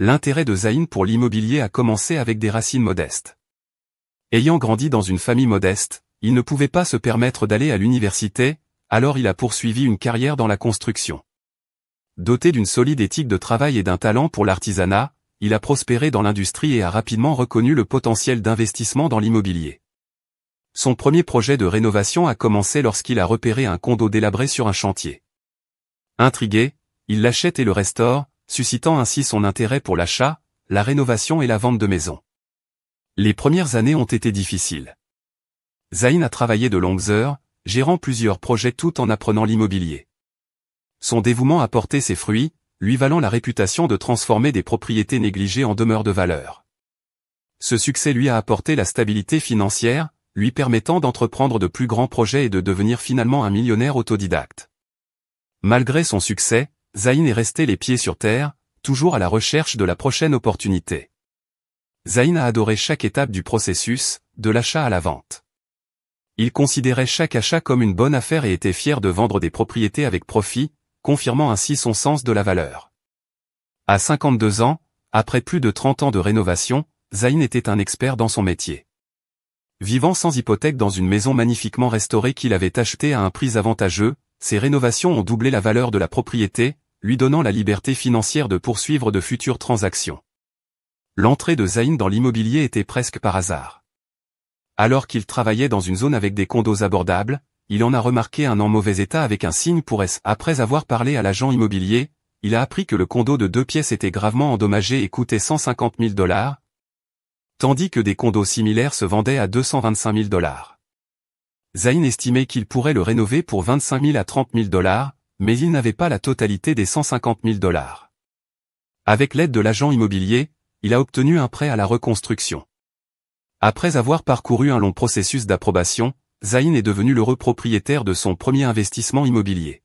L'intérêt de Zayn pour l'immobilier a commencé avec des racines modestes. Ayant grandi dans une famille modeste, il ne pouvait pas se permettre d'aller à l'université, alors il a poursuivi une carrière dans la construction. Doté d'une solide éthique de travail et d'un talent pour l'artisanat, il a prospéré dans l'industrie et a rapidement reconnu le potentiel d'investissement dans l'immobilier. Son premier projet de rénovation a commencé lorsqu'il a repéré un condo délabré sur un chantier. Intrigué, il l'achète et le restaure, suscitant ainsi son intérêt pour l'achat, la rénovation et la vente de maisons. Les premières années ont été difficiles. Zayn a travaillé de longues heures, gérant plusieurs projets tout en apprenant l'immobilier. Son dévouement a porté ses fruits, lui valant la réputation de transformer des propriétés négligées en demeures de valeur. Ce succès lui a apporté la stabilité financière, lui permettant d'entreprendre de plus grands projets et de devenir finalement un millionnaire autodidacte. Malgré son succès, Zayn est resté les pieds sur terre, toujours à la recherche de la prochaine opportunité. Zayn a adoré chaque étape du processus, de l'achat à la vente. Il considérait chaque achat comme une bonne affaire et était fier de vendre des propriétés avec profit, confirmant ainsi son sens de la valeur. À 52 ans, après plus de 30 ans de rénovation, Zayn était un expert dans son métier. Vivant sans hypothèque dans une maison magnifiquement restaurée qu'il avait achetée à un prix avantageux, ses rénovations ont doublé la valeur de la propriété, lui donnant la liberté financière de poursuivre de futures transactions. L'entrée de Zayn dans l'immobilier était presque par hasard. Alors qu'il travaillait dans une zone avec des condos abordables, il en a remarqué un en mauvais état avec un signe pour S. Après avoir parlé à l'agent immobilier, il a appris que le condo de 2 pièces était gravement endommagé et coûtait $150 000, tandis que des condos similaires se vendaient à $225 000. Zayn estimait qu'il pourrait le rénover pour $25 000 à $30 000, mais il n'avait pas la totalité des $150 000. Avec l'aide de l'agent immobilier, il a obtenu un prêt à la reconstruction. Après avoir parcouru un long processus d'approbation, Zayn est devenu l'heureux propriétaire de son premier investissement immobilier.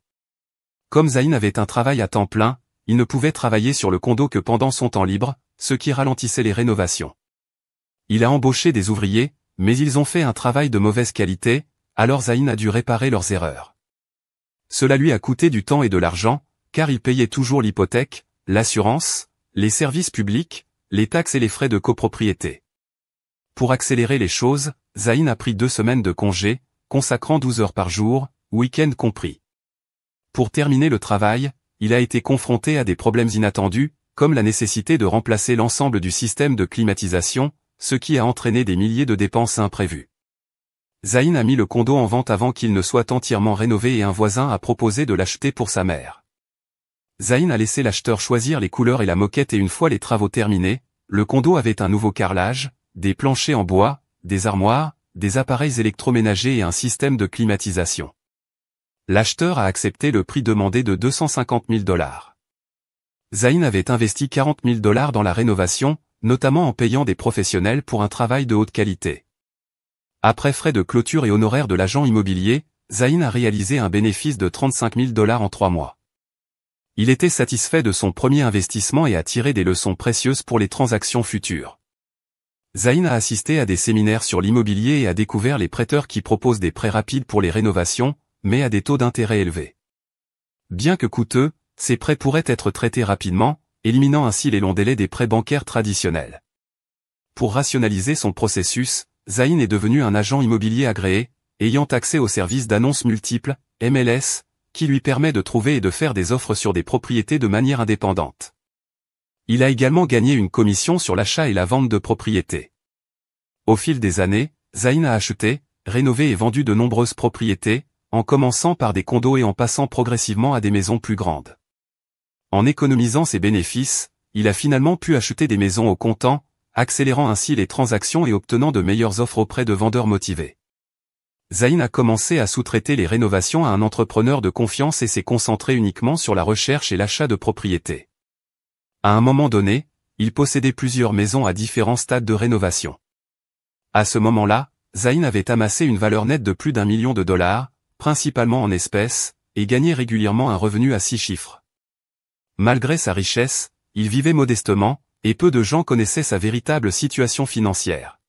Comme Zayn avait un travail à temps plein, il ne pouvait travailler sur le condo que pendant son temps libre, ce qui ralentissait les rénovations. Il a embauché des ouvriers, mais ils ont fait un travail de mauvaise qualité, alors Zayn a dû réparer leurs erreurs. Cela lui a coûté du temps et de l'argent, car il payait toujours l'hypothèque, l'assurance, les services publics, les taxes et les frais de copropriété. Pour accélérer les choses, Zayn a pris 2 semaines de congé, consacrant 12 heures par jour, week-end compris. Pour terminer le travail, il a été confronté à des problèmes inattendus, comme la nécessité de remplacer l'ensemble du système de climatisation, ce qui a entraîné des milliers de dépenses imprévues. Zayn a mis le condo en vente avant qu'il ne soit entièrement rénové et un voisin a proposé de l'acheter pour sa mère. Zayn a laissé l'acheteur choisir les couleurs et la moquette et une fois les travaux terminés, le condo avait un nouveau carrelage, des planchers en bois, des armoires, des appareils électroménagers et un système de climatisation. L'acheteur a accepté le prix demandé de $250 000. Zayn avait investi $40 000 dans la rénovation, notamment en payant des professionnels pour un travail de haute qualité. Après frais de clôture et honoraires de l'agent immobilier, Zayn a réalisé un bénéfice de $35 000 en 3 mois. Il était satisfait de son premier investissement et a tiré des leçons précieuses pour les transactions futures. Zayn a assisté à des séminaires sur l'immobilier et a découvert les prêteurs qui proposent des prêts rapides pour les rénovations, mais à des taux d'intérêt élevés. Bien que coûteux, ces prêts pourraient être traités rapidement, éliminant ainsi les longs délais des prêts bancaires traditionnels. Pour rationaliser son processus, Zayn est devenu un agent immobilier agréé, ayant accès aux services d'annonces multiples, MLS, qui lui permet de trouver et de faire des offres sur des propriétés de manière indépendante. Il a également gagné une commission sur l'achat et la vente de propriétés. Au fil des années, Zayn a acheté, rénové et vendu de nombreuses propriétés, en commençant par des condos et en passant progressivement à des maisons plus grandes. En économisant ses bénéfices, il a finalement pu acheter des maisons au comptant, accélérant ainsi les transactions et obtenant de meilleures offres auprès de vendeurs motivés. Zayn a commencé à sous-traiter les rénovations à un entrepreneur de confiance et s'est concentré uniquement sur la recherche et l'achat de propriétés. À un moment donné, il possédait plusieurs maisons à différents stades de rénovation. À ce moment-là, Zayn avait amassé une valeur nette de plus d'1 million de dollars, principalement en espèces, et gagnait régulièrement un revenu à 6 chiffres. Malgré sa richesse, il vivait modestement, et peu de gens connaissaient sa véritable situation financière.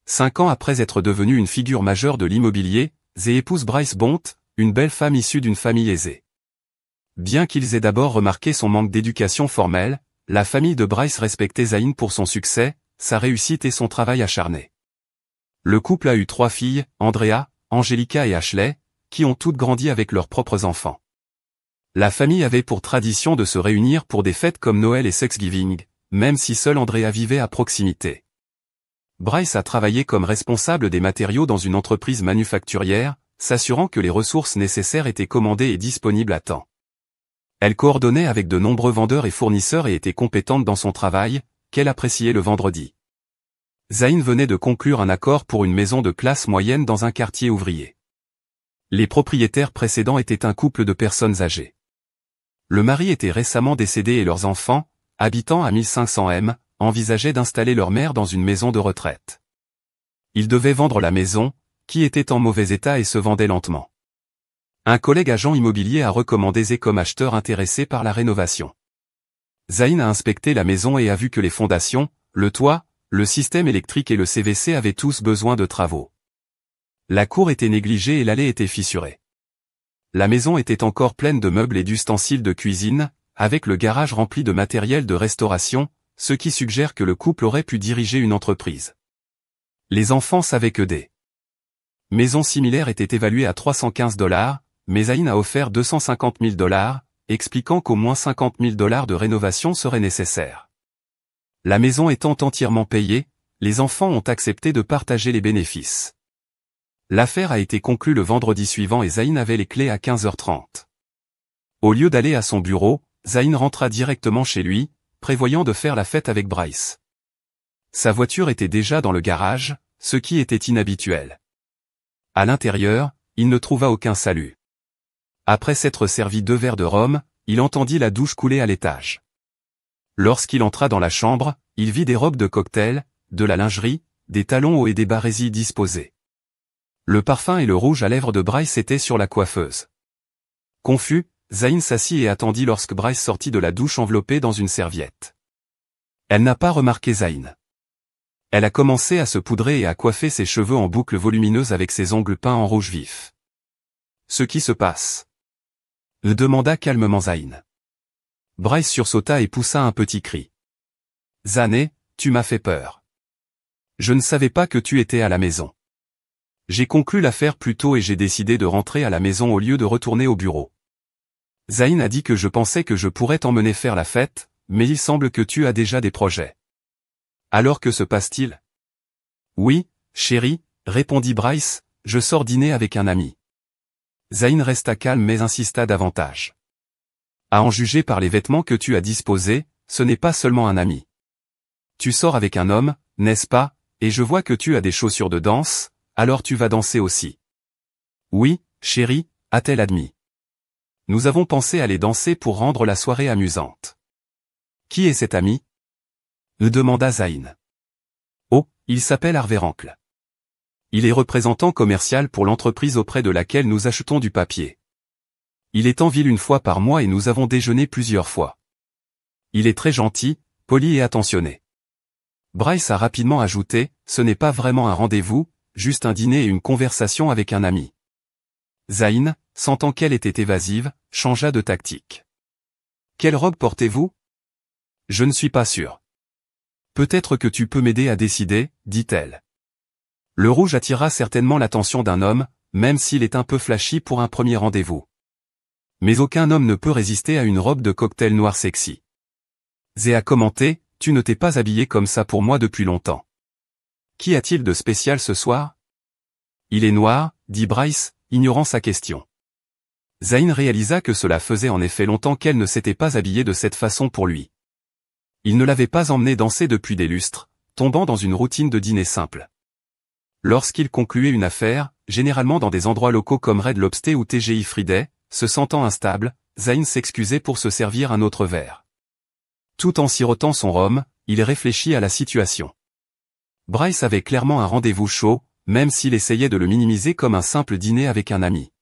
5 ans après être devenu une figure majeure de l'immobilier, Zayn épouse Bryce Bont, une belle femme issue d'une famille aisée. Bien qu'ils aient d'abord remarqué son manque d'éducation formelle, la famille de Bryce respectait Zayn pour son succès, sa réussite et son travail acharné. Le couple a eu 3 filles, Andrea, Angelica et Ashley, qui ont toutes grandi avec leurs propres enfants. La famille avait pour tradition de se réunir pour des fêtes comme Noël et Thanksgiving, même si seul Andrea vivait à proximité. Bryce a travaillé comme responsable des matériaux dans une entreprise manufacturière, s'assurant que les ressources nécessaires étaient commandées et disponibles à temps. Elle coordonnait avec de nombreux vendeurs et fournisseurs et était compétente dans son travail, qu'elle appréciait le vendredi. Zayn venait de conclure un accord pour une maison de classe moyenne dans un quartier ouvrier. Les propriétaires précédents étaient un couple de personnes âgées. Le mari était récemment décédé et leurs enfants, habitant à 1500 m, envisageaient d'installer leur mère dans une maison de retraite. Ils devaient vendre la maison, qui était en mauvais état et se vendait lentement. Un collègue agent immobilier a recommandé Zayn comme acheteur intéressé par la rénovation. Zayn a inspecté la maison et a vu que les fondations, le toit, le système électrique et le CVC avaient tous besoin de travaux. La cour était négligée et l'allée était fissurée. La maison était encore pleine de meubles et d'ustensiles de cuisine, avec le garage rempli de matériel de restauration, ce qui suggère que le couple aurait pu diriger une entreprise. Les enfants savaient que des maisons similaires étaient évaluées à $315, mais Zayn a offert $250 000, expliquant qu'au moins $50 000 de rénovation seraient nécessaires. La maison étant entièrement payée, les enfants ont accepté de partager les bénéfices. L'affaire a été conclue le vendredi suivant et Zayn avait les clés à 15h30. Au lieu d'aller à son bureau, Zayn rentra directement chez lui, prévoyant de faire la fête avec Bryce. Sa voiture était déjà dans le garage, ce qui était inhabituel. À l'intérieur, il ne trouva aucun salut. Après s'être servi 2 verres de rhum, il entendit la douche couler à l'étage. Lorsqu'il entra dans la chambre, il vit des robes de cocktail, de la lingerie, des talons hauts et des barésies disposés. Le parfum et le rouge à lèvres de Bryce étaient sur la coiffeuse. Confus, Zayn s'assit et attendit lorsque Bryce sortit de la douche enveloppée dans une serviette. Elle n'a pas remarqué Zayn. Elle a commencé à se poudrer et à coiffer ses cheveux en boucles volumineuses avec ses ongles peints en rouge vif. « Ce qui se passe ?» demanda calmement Zayn. Bryce sursauta et poussa un petit cri. « Zané, tu m'as fait peur. Je ne savais pas que tu étais à la maison. J'ai conclu l'affaire plus tôt et j'ai décidé de rentrer à la maison au lieu de retourner au bureau. Zayn a dit que je pensais que je pourrais t'emmener faire la fête, mais il semble que tu as déjà des projets. Alors que se passe-t-il ? Oui, chérie, répondit Bryce, je sors dîner avec un ami. Zayn resta calme mais insista davantage. À en juger par les vêtements que tu as disposés, ce n'est pas seulement un ami. Tu sors avec un homme, n'est-ce pas, et je vois que tu as des chaussures de danse, alors tu vas danser aussi. Oui, chérie, a-t-elle admis. Nous avons pensé aller danser pour rendre la soirée amusante. Qui est cet ami ? demanda Zayn. Oh, il s'appelle Harvey Rankle. Il est représentant commercial pour l'entreprise auprès de laquelle nous achetons du papier. Il est en ville une fois par mois et nous avons déjeuné plusieurs fois. Il est très gentil, poli et attentionné. Bryce a rapidement ajouté, ce n'est pas vraiment un rendez-vous, juste un dîner et une conversation avec un ami. Zayn, sentant qu'elle était évasive, changea de tactique. Quelle robe portez-vous ? Je ne suis pas sûr. Peut-être que tu peux m'aider à décider, dit-elle. Le rouge attira certainement l'attention d'un homme, même s'il est un peu flashy pour un premier rendez-vous. Mais aucun homme ne peut résister à une robe de cocktail noir sexy. Zé a commenté, tu ne t'es pas habillé comme ça pour moi depuis longtemps. Qu'y a-t-il de spécial ce soir ? Il est noir, dit Bryce, ignorant sa question. Zayn réalisa que cela faisait en effet longtemps qu'elle ne s'était pas habillée de cette façon pour lui. Il ne l'avait pas emmenée danser depuis des lustres, tombant dans une routine de dîner simple. Lorsqu'il concluait une affaire, généralement dans des endroits locaux comme Red Lobster ou TGI Friday, se sentant instable, Zayn s'excusait pour se servir un autre verre. Tout en sirotant son rhum, il réfléchit à la situation. Bryce avait clairement un rendez-vous chaud, même s'il essayait de le minimiser comme un simple dîner avec un ami.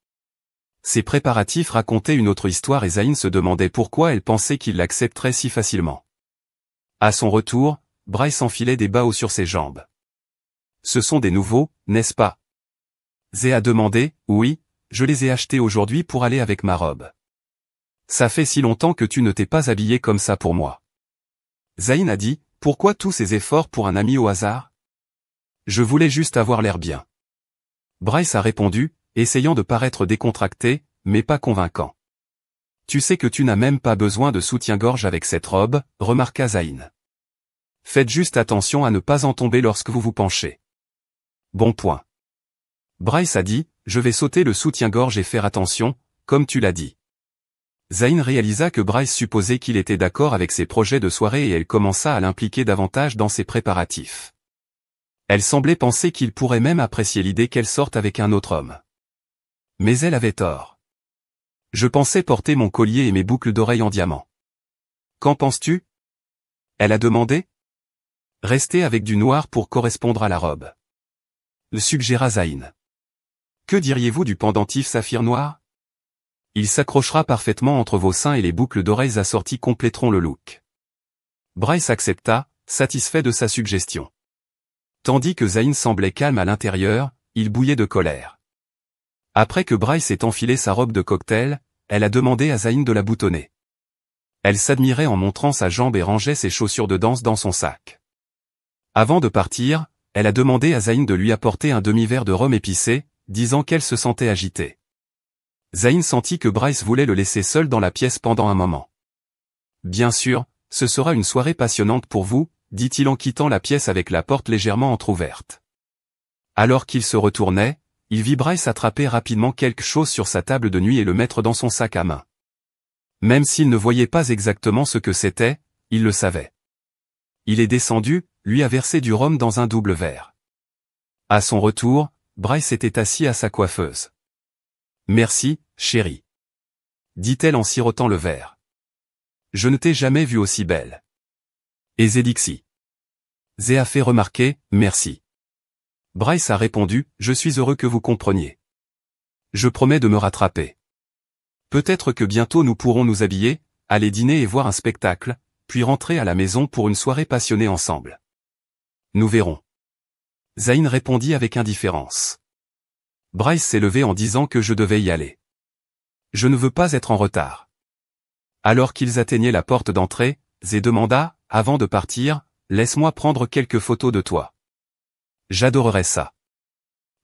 Ses préparatifs racontaient une autre histoire et Zayn se demandait pourquoi elle pensait qu'il l'accepterait si facilement. À son retour, Bryce enfilait des bas hauts sur ses jambes. Ce sont des nouveaux, n'est-ce pas ? Zé a demandé, oui, je les ai achetés aujourd'hui pour aller avec ma robe. Ça fait si longtemps que tu ne t'es pas habillé comme ça pour moi. Zayn a dit, pourquoi tous ces efforts pour un ami au hasard? Je voulais juste avoir l'air bien. Bryce a répondu, essayant de paraître décontracté, mais pas convaincant. Tu sais que tu n'as même pas besoin de soutien-gorge avec cette robe, remarqua Zayn. Faites juste attention à ne pas en tomber lorsque vous vous penchez. Bon point. Bryce a dit, je vais sauter le soutien-gorge et faire attention, comme tu l'as dit. Zayn réalisa que Bryce supposait qu'il était d'accord avec ses projets de soirée et elle commença à l'impliquer davantage dans ses préparatifs. Elle semblait penser qu'il pourrait même apprécier l'idée qu'elle sorte avec un autre homme. Mais elle avait tort. Je pensais porter mon collier et mes boucles d'oreilles en diamant. Qu'en penses-tu? Elle a demandé. Restez avec du noir pour correspondre à la robe. Le suggéra Zayn. Que diriez-vous du pendentif saphir noir? Il s'accrochera parfaitement entre vos seins et les boucles d'oreilles assorties compléteront le look. Bryce accepta, satisfait de sa suggestion. Tandis que Zayn semblait calme à l'intérieur, il bouillait de colère. Après que Bryce ait enfilé sa robe de cocktail, elle a demandé à Zayn de la boutonner. Elle s'admirait en montrant sa jambe et rangeait ses chaussures de danse dans son sac. Avant de partir, elle a demandé à Zayn de lui apporter un demi-verre de rhum épicé, disant qu'elle se sentait agitée. Zayn sentit que Bryce voulait le laisser seul dans la pièce pendant un moment. Bien sûr, ce sera une soirée passionnante pour vous, dit-il en quittant la pièce avec la porte légèrement entr'ouverte. Alors qu'il se retournait, il vit Bryce attraper rapidement quelque chose sur sa table de nuit et le mettre dans son sac à main. Même s'il ne voyait pas exactement ce que c'était, il le savait. Il est descendu, lui a versé du rhum dans un double verre. À son retour, Bryce était assis à sa coiffeuse. « Merci, chérie. » dit-elle en sirotant le verre. « Je ne t'ai jamais vue aussi belle. » Et Zedixi. Zé a fait remarquer, « Merci. » Bryce a répondu, « Je suis heureux que vous compreniez. Je promets de me rattraper. Peut-être que bientôt nous pourrons nous habiller, aller dîner et voir un spectacle, puis rentrer à la maison pour une soirée passionnée ensemble. Nous verrons. » Zayn répondit avec indifférence. Bryce s'est levé en disant que je devais y aller. Je ne veux pas être en retard. Alors qu'ils atteignaient la porte d'entrée, Zé demanda, avant de partir, « Laisse-moi prendre quelques photos de toi. » J'adorerais ça.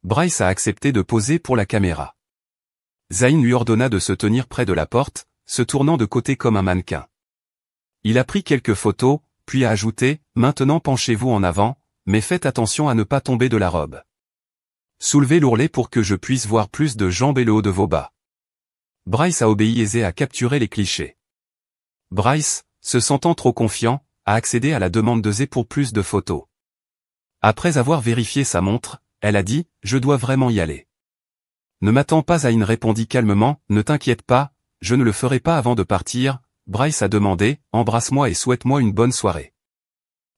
Bryce a accepté de poser pour la caméra. Zayn lui ordonna de se tenir près de la porte, se tournant de côté comme un mannequin. Il a pris quelques photos, puis a ajouté, « Maintenant penchez-vous en avant, mais faites attention à ne pas tomber de la robe. Soulevez l'ourlet pour que je puisse voir plus de jambes et le haut de vos bas. » Bryce a obéi et Zé a capturé les clichés. Bryce, se sentant trop confiant, a accédé à la demande de Zé pour plus de photos. Après avoir vérifié sa montre, elle a dit, « Je dois vraiment y aller. » Ne m'attends pas, Zayn répondit calmement, « Ne t'inquiète pas, je ne le ferai pas avant de partir. » Bryce a demandé, « Embrasse-moi et souhaite-moi une bonne soirée. »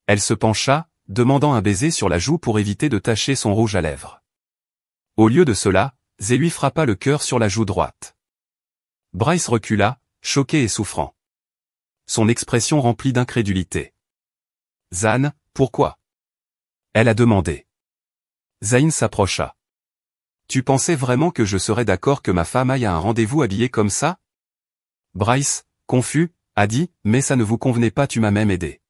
Elle se pencha, demandant un baiser sur la joue pour éviter de tacher son rouge à lèvres. Au lieu de cela, Zé lui frappa le cœur sur la joue droite. Bryce recula, choqué et souffrant. Son expression remplie d'incrédulité. « Zan, pourquoi ?» Elle a demandé. Zayn s'approcha. « Tu pensais vraiment que je serais d'accord que ma femme aille à un rendez-vous habillée comme ça ?» Bryce, confus, a dit, « Mais ça ne vous convenait pas, tu m'as même aidé. »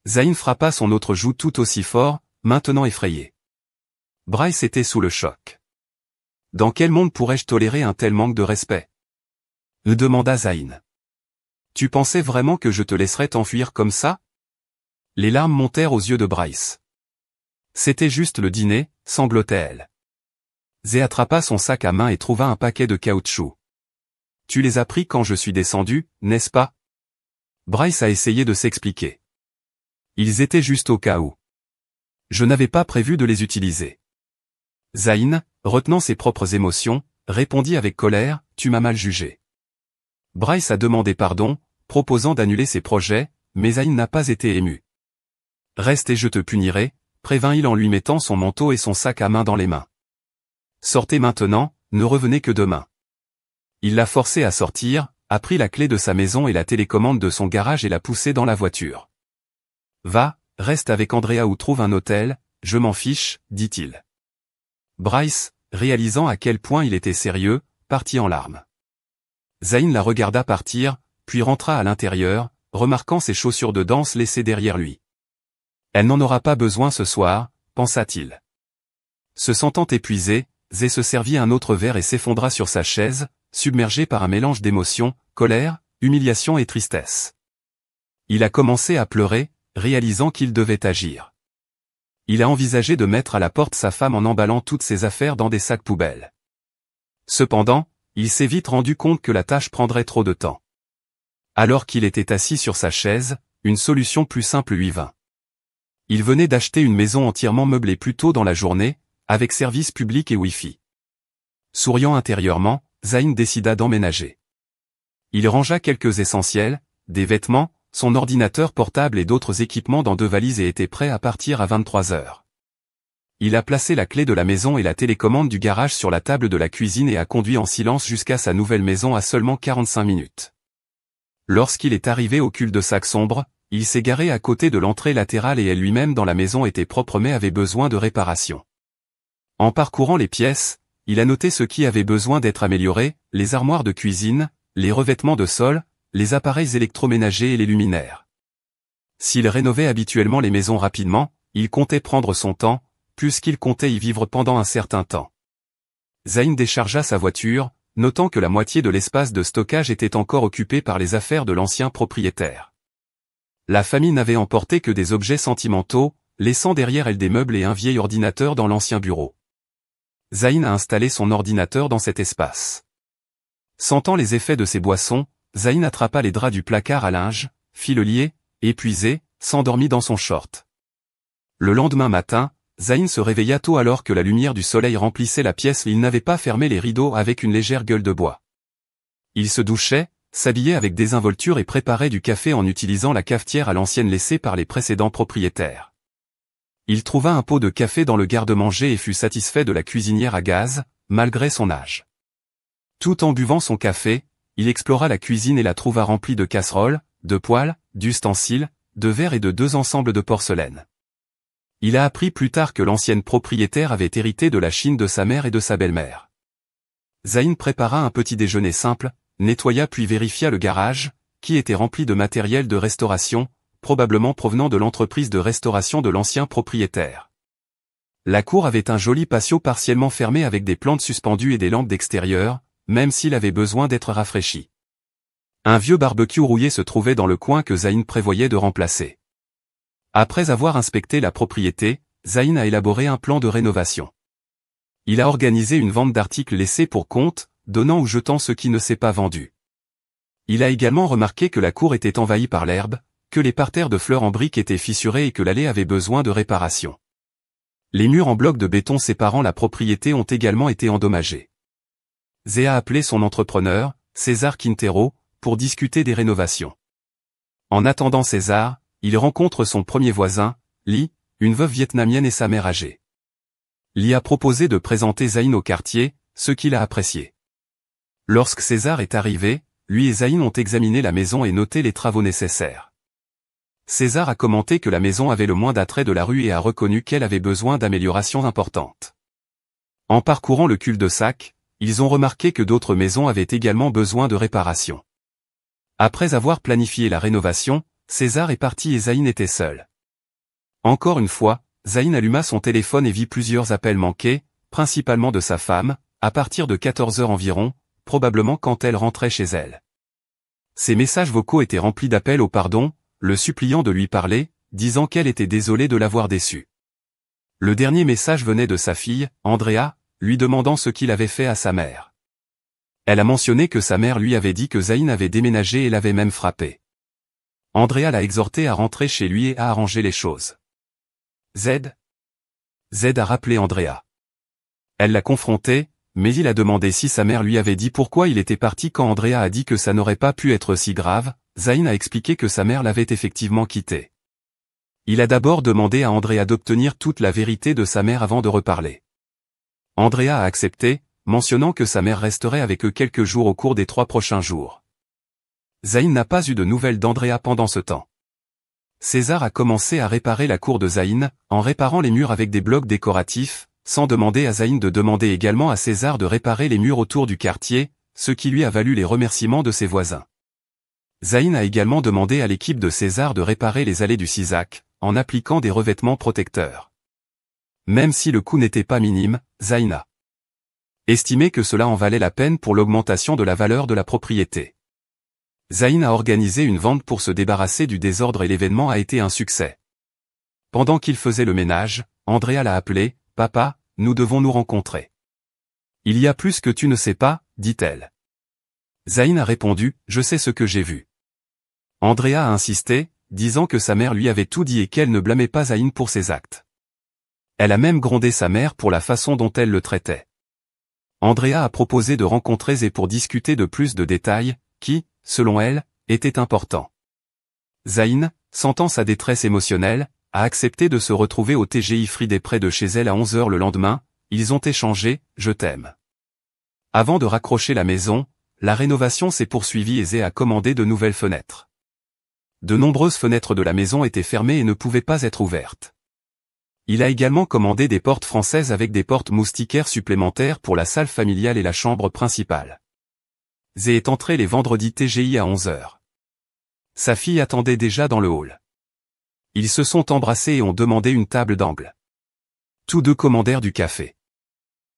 Zayn frappa son autre joue tout aussi fort, maintenant effrayé. Bryce était sous le choc. « Dans quel monde pourrais-je tolérer un tel manque de respect ?» demanda Zayn. « Tu pensais vraiment que je te laisserais t'enfuir comme ça ?» Les larmes montèrent aux yeux de Bryce. « C'était juste le dîner, » sanglotait-elle. Zé attrapa son sac à main et trouva un paquet de caoutchouc. « Tu les as pris quand je suis descendu, n'est-ce pas ?» Bryce a essayé de s'expliquer. « Ils étaient juste au cas où. Je n'avais pas prévu de les utiliser. » Zayn, retenant ses propres émotions, répondit avec colère, « Tu m'as mal jugé. » Bryce a demandé pardon, proposant d'annuler ses projets, mais Zayn n'a pas été ému. « Reste et je te punirai, » prévint-il en lui mettant son manteau et son sac à main dans les mains. « Sortez maintenant, ne revenez que demain. » Il l'a forcé à sortir, a pris la clé de sa maison et la télécommande de son garage et l'a poussé dans la voiture. « Va, reste avec Andrea ou trouve un hôtel, je m'en fiche, » dit-il. Bryce, réalisant à quel point il était sérieux, partit en larmes. Zayn la regarda partir, puis rentra à l'intérieur, remarquant ses chaussures de danse laissées derrière lui. Elle n'en aura pas besoin ce soir, pensa-t-il. Se sentant épuisé, Zé se servit un autre verre et s'effondra sur sa chaise, submergé par un mélange d'émotions, colère, humiliation et tristesse. Il a commencé à pleurer, réalisant qu'il devait agir. Il a envisagé de mettre à la porte sa femme en emballant toutes ses affaires dans des sacs poubelles. Cependant, il s'est vite rendu compte que la tâche prendrait trop de temps. Alors qu'il était assis sur sa chaise, une solution plus simple lui vint. Il venait d'acheter une maison entièrement meublée plus tôt dans la journée, avec service public et Wi-Fi. Souriant intérieurement, Zayn décida d'emménager. Il rangea quelques essentiels, des vêtements, son ordinateur portable et d'autres équipements dans 2 valises et était prêt à partir à 23 heures. Il a placé la clé de la maison et la télécommande du garage sur la table de la cuisine et a conduit en silence jusqu'à sa nouvelle maison à seulement 45 minutes. Lorsqu'il est arrivé au cul-de-sac sombre, il s'est garé à côté de l'entrée latérale et elle lui-même dans la maison était propre mais avait besoin de réparation. En parcourant les pièces, il a noté ce qui avait besoin d'être amélioré, les armoires de cuisine, les revêtements de sol, les appareils électroménagers et les luminaires. S'il rénovait habituellement les maisons rapidement, il comptait prendre son temps, puisqu'il comptait y vivre pendant un certain temps. Zayn déchargea sa voiture, notant que la moitié de l'espace de stockage était encore occupé par les affaires de l'ancien propriétaire. La famille n'avait emporté que des objets sentimentaux, laissant derrière elle des meubles et un vieil ordinateur dans l'ancien bureau. Zayn a installé son ordinateur dans cet espace. Sentant les effets de ses boissons, Zayn attrapa les draps du placard à linge, fit le lit, épuisé, s'endormit dans son short. Le lendemain matin, Zayn se réveilla tôt alors que la lumière du soleil remplissait la pièce et il n'avait pas fermé les rideaux avec une légère gueule de bois. Il se douchait, s'habillait avec désinvolture et préparait du café en utilisant la cafetière à l'ancienne laissée par les précédents propriétaires. Il trouva un pot de café dans le garde-manger et fut satisfait de la cuisinière à gaz, malgré son âge. Tout en buvant son café, il explora la cuisine et la trouva remplie de casseroles, de poêles, d'ustensiles, de verres et de 2 ensembles de porcelaine. Il a appris plus tard que l'ancienne propriétaire avait hérité de la Chine de sa mère et de sa belle-mère. Zayn prépara un petit déjeuner simple, nettoya puis vérifia le garage, qui était rempli de matériel de restauration, probablement provenant de l'entreprise de restauration de l'ancien propriétaire. La cour avait un joli patio partiellement fermé avec des plantes suspendues et des lampes d'extérieur, même s'il avait besoin d'être rafraîchi. Un vieux barbecue rouillé se trouvait dans le coin que Zayn prévoyait de remplacer. Après avoir inspecté la propriété, Zayn a élaboré un plan de rénovation. Il a organisé une vente d'articles laissés pour compte, donnant ou jetant ce qui ne s'est pas vendu. Il a également remarqué que la cour était envahie par l'herbe, que les parterres de fleurs en briques étaient fissurés et que l'allée avait besoin de réparation. Les murs en bloc de béton séparant la propriété ont également été endommagés. Zé a appelé son entrepreneur, César Quintero, pour discuter des rénovations. En attendant César, il rencontre son premier voisin, Li, une veuve vietnamienne et sa mère âgée. Li a proposé de présenter Zayn au quartier, ce qu'il a apprécié. Lorsque César est arrivé, lui et Zayn ont examiné la maison et noté les travaux nécessaires. César a commenté que la maison avait le moins d'attrait de la rue et a reconnu qu'elle avait besoin d'améliorations importantes. En parcourant le cul-de-sac, ils ont remarqué que d'autres maisons avaient également besoin de réparation. Après avoir planifié la rénovation, César est parti et Zayn était seul. Encore une fois, Zayn alluma son téléphone et vit plusieurs appels manqués, principalement de sa femme, à partir de 14 heures environ, probablement quand elle rentrait chez elle. Ces messages vocaux étaient remplis d'appels au pardon, le suppliant de lui parler, disant qu'elle était désolée de l'avoir déçu. Le dernier message venait de sa fille, Andrea, lui demandant ce qu'il avait fait à sa mère. Elle a mentionné que sa mère lui avait dit que Zayn avait déménagé et l'avait même frappé. Andrea l'a exhorté à rentrer chez lui et à arranger les choses. Z a rappelé Andrea. Elle l'a confronté, mais il a demandé si sa mère lui avait dit pourquoi il était parti quand Andrea a dit que ça n'aurait pas pu être si grave. Zayn a expliqué que sa mère l'avait effectivement quitté. Il a d'abord demandé à Andrea d'obtenir toute la vérité de sa mère avant de reparler. Andrea a accepté, mentionnant que sa mère resterait avec eux quelques jours au cours des 3 prochains jours. Zayn n'a pas eu de nouvelles d'Andrea pendant ce temps. César a commencé à réparer la cour de Zayn, en réparant les murs avec des blocs décoratifs, sans demander à Zayn de demander également à César de réparer les murs autour du quartier, ce qui lui a valu les remerciements de ses voisins. Zayn a également demandé à l'équipe de César de réparer les allées du Cisac, en appliquant des revêtements protecteurs. Même si le coût n'était pas minime, Zayn a estimé que cela en valait la peine pour l'augmentation de la valeur de la propriété. Zayn a organisé une vente pour se débarrasser du désordre et l'événement a été un succès. Pendant qu'il faisait le ménage, Andrea l'a appelé, « Papa, nous devons nous rencontrer. » « Il y a plus que tu ne sais pas, dit-elle. Zayn a répondu, « Je sais ce que j'ai vu. » Andrea a insisté, disant que sa mère lui avait tout dit et qu'elle ne blâmait pas Zayn pour ses actes. Elle a même grondé sa mère pour la façon dont elle le traitait. Andrea a proposé de rencontrer Zé pour discuter de plus de détails, qui, selon elle, étaient importants. Zayn, sentant sa détresse émotionnelle, a accepté de se retrouver au TGI Friday près de chez elle à 11h le lendemain. Ils ont échangé « Je t'aime ». Avant de raccrocher la maison, la rénovation s'est poursuivie et Zé a commandé de nouvelles fenêtres. De nombreuses fenêtres de la maison étaient fermées et ne pouvaient pas être ouvertes. Il a également commandé des portes françaises avec des portes moustiquaires supplémentaires pour la salle familiale et la chambre principale. Zé est entré les vendredis TGI à 11h. Sa fille attendait déjà dans le hall. Ils se sont embrassés et ont demandé une table d'angle. Tous deux commandèrent du café.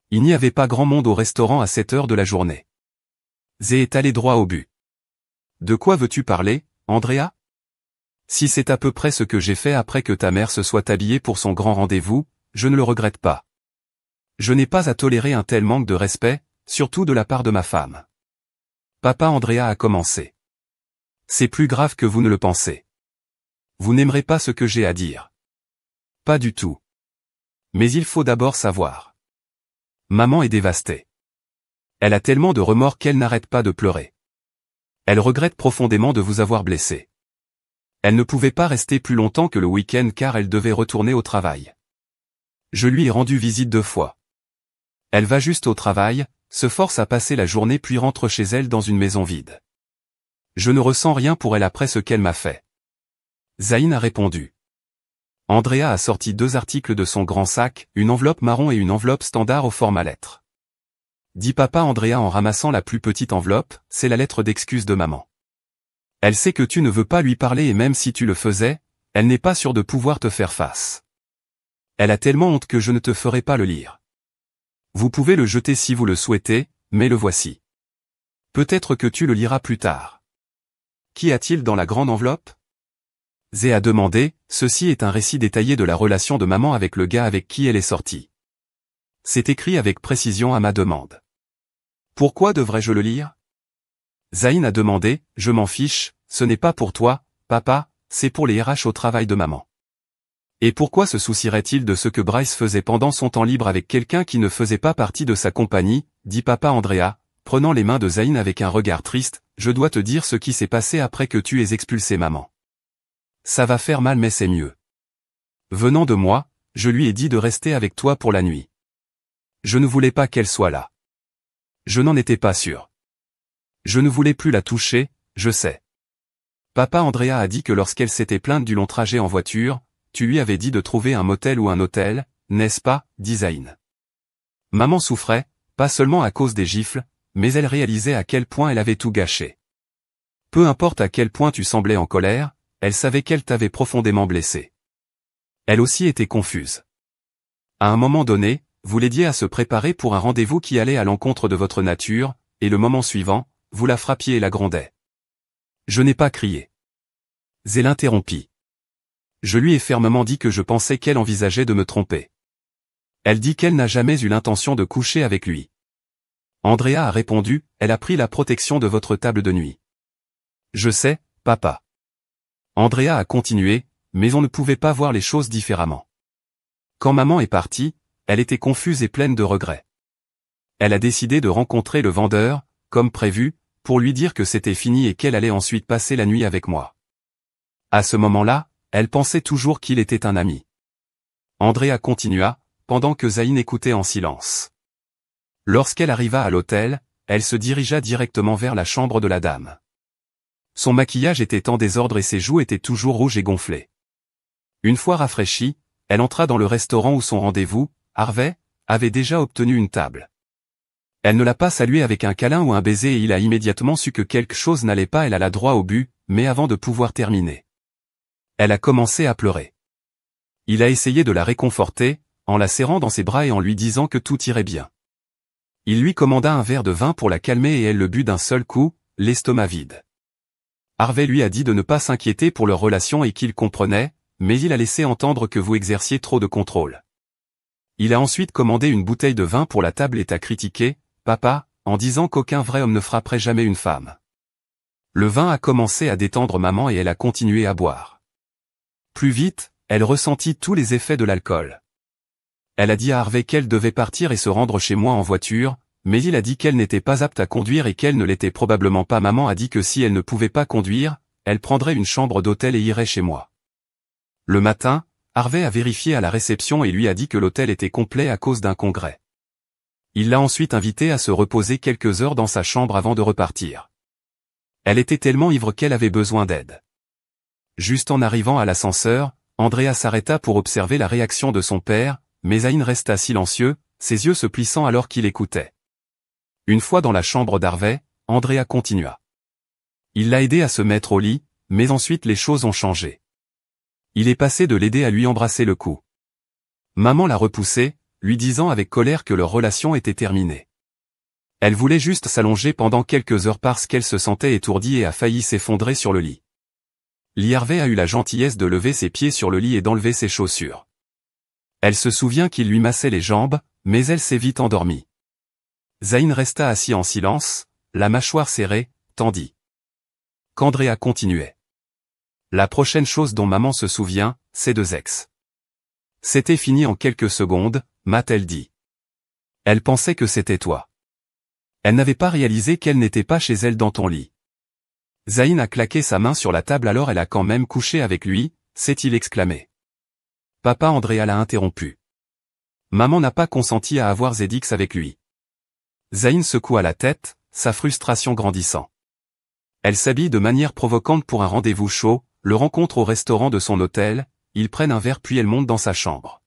Il n'y avait pas grand monde au restaurant à cette heure de la journée. Zé est allé droit au but. « De quoi veux-tu parler, Andrea ? Si c'est à peu près ce que j'ai fait après que ta mère se soit habillée pour son grand rendez-vous, je ne le regrette pas. Je n'ai pas à tolérer un tel manque de respect, surtout de la part de ma femme. » Papa Andrea a commencé. « C'est plus grave que vous ne le pensez. Vous n'aimerez pas ce que j'ai à dire. » Pas du tout. Mais il faut d'abord savoir. Maman est dévastée. Elle a tellement de remords qu'elle n'arrête pas de pleurer. Elle regrette profondément de vous avoir blessé. Elle ne pouvait pas rester plus longtemps que le week-end car elle devait retourner au travail. Je lui ai rendu visite 2 fois. Elle va juste au travail, se force à passer la journée puis rentre chez elle dans une maison vide. Je ne ressens rien pour elle après ce qu'elle m'a fait. Zayn a répondu. Andrea a sorti 2 articles de son grand sac, une enveloppe marron et une enveloppe standard au format lettre. Dit papa Andrea en ramassant la plus petite enveloppe, c'est la lettre d'excuse de maman. Elle sait que tu ne veux pas lui parler et même si tu le faisais, elle n'est pas sûre de pouvoir te faire face. Elle a tellement honte que je ne te ferai pas le lire. Vous pouvez le jeter si vous le souhaitez, mais le voici. Peut-être que tu le liras plus tard. Qu'y a-t-il dans la grande enveloppe ? Zé a demandé, ceci est un récit détaillé de la relation de maman avec le gars avec qui elle est sortie. C'est écrit avec précision à ma demande. Pourquoi devrais-je le lire ? Zayn a demandé, je m'en fiche, ce n'est pas pour toi, papa, c'est pour les RH au travail de maman. Et pourquoi se soucierait-il de ce que Bryce faisait pendant son temps libre avec quelqu'un qui ne faisait pas partie de sa compagnie, dit papa Andrea, prenant les mains de Zayn avec un regard triste, je dois te dire ce qui s'est passé après que tu aies expulsé maman. Ça va faire mal mais c'est mieux. Venant de moi, je lui ai dit de rester avec toi pour la nuit. Je ne voulais pas qu'elle soit là. Je n'en étais pas sûr. Je ne voulais plus la toucher, je sais. Papa Andrea a dit que lorsqu'elle s'était plainte du long trajet en voiture, tu lui avais dit de trouver un motel ou un hôtel, n'est-ce pas, dit Zayn. Maman souffrait, pas seulement à cause des gifles, mais elle réalisait à quel point elle avait tout gâché. Peu importe à quel point tu semblais en colère, elle savait qu'elle t'avait profondément blessé. Elle aussi était confuse. À un moment donné, vous l'aidiez à se préparer pour un rendez-vous qui allait à l'encontre de votre nature, et le moment suivant, vous la frappiez et la grondez. Je n'ai pas crié. Zé l'interrompit. Je lui ai fermement dit que je pensais qu'elle envisageait de me tromper. Elle dit qu'elle n'a jamais eu l'intention de coucher avec lui. Andrea a répondu, elle a pris la protection de votre table de nuit. Je sais, papa. Andrea a continué, mais on ne pouvait pas voir les choses différemment. Quand maman est partie, elle était confuse et pleine de regrets. Elle a décidé de rencontrer le vendeur, comme prévu, pour lui dire que c'était fini et qu'elle allait ensuite passer la nuit avec moi. À ce moment-là, elle pensait toujours qu'il était un ami. Andrea continua, pendant que Zayn écoutait en silence. Lorsqu'elle arriva à l'hôtel, elle se dirigea directement vers la chambre de la dame. Son maquillage était en désordre et ses joues étaient toujours rouges et gonflées. Une fois rafraîchie, elle entra dans le restaurant où son rendez-vous, Harvey, avait déjà obtenu une table. Elle ne l'a pas salué avec un câlin ou un baiser et il a immédiatement su que quelque chose n'allait pas. Elle alla droit au but, mais avant de pouvoir terminer, elle a commencé à pleurer. Il a essayé de la réconforter, en la serrant dans ses bras et en lui disant que tout irait bien. Il lui commanda un verre de vin pour la calmer et elle le but d'un seul coup, l'estomac vide. Harvey lui a dit de ne pas s'inquiéter pour leur relation et qu'il comprenait, mais il a laissé entendre que vous exerciez trop de contrôle. Il a ensuite commandé une bouteille de vin pour la table et a critiqué, papa, en disant qu'aucun vrai homme ne frapperait jamais une femme. Le vin a commencé à détendre maman et elle a continué à boire. Plus vite, elle ressentit tous les effets de l'alcool. Elle a dit à Harvey qu'elle devait partir et se rendre chez moi en voiture, mais il a dit qu'elle n'était pas apte à conduire et qu'elle ne l'était probablement pas. Maman a dit que si elle ne pouvait pas conduire, elle prendrait une chambre d'hôtel et irait chez moi. Le matin, Harvey a vérifié à la réception et lui a dit que l'hôtel était complet à cause d'un congrès. Il l'a ensuite invitée à se reposer quelques heures dans sa chambre avant de repartir. Elle était tellement ivre qu'elle avait besoin d'aide. Juste en arrivant à l'ascenseur, Andrea s'arrêta pour observer la réaction de son père, mais Zayn resta silencieux, ses yeux se plissant alors qu'il écoutait. Une fois dans la chambre d'Harvey, Andrea continua. Il l'a aidé à se mettre au lit, mais ensuite les choses ont changé. Il est passé de l'aider à lui embrasser le cou. Maman l'a repoussé, lui disant avec colère que leur relation était terminée. Elle voulait juste s'allonger pendant quelques heures parce qu'elle se sentait étourdie et a failli s'effondrer sur le lit. Harvey a eu la gentillesse de lever ses pieds sur le lit et d'enlever ses chaussures. Elle se souvient qu'il lui massait les jambes, mais elle s'est vite endormie. Zayn resta assis en silence, la mâchoire serrée, tandis qu'Andrea continuait. La prochaine chose dont maman se souvient, c'est deux ex. C'était fini en quelques secondes, m'a-t-elle dit. Elle pensait que c'était toi. Elle n'avait pas réalisé qu'elle n'était pas chez elle dans ton lit. Zayn a claqué sa main sur la table alors elle a quand même couché avec lui, s'est-il exclamé. Papa Andrea l'a interrompu. Maman n'a pas consenti à avoir Zedix avec lui. Zayn secoua la tête, sa frustration grandissant. Elle s'habille de manière provocante pour un rendez-vous chaud, le rencontre au restaurant de son hôtel, ils prennent un verre puis elle monte dans sa chambre.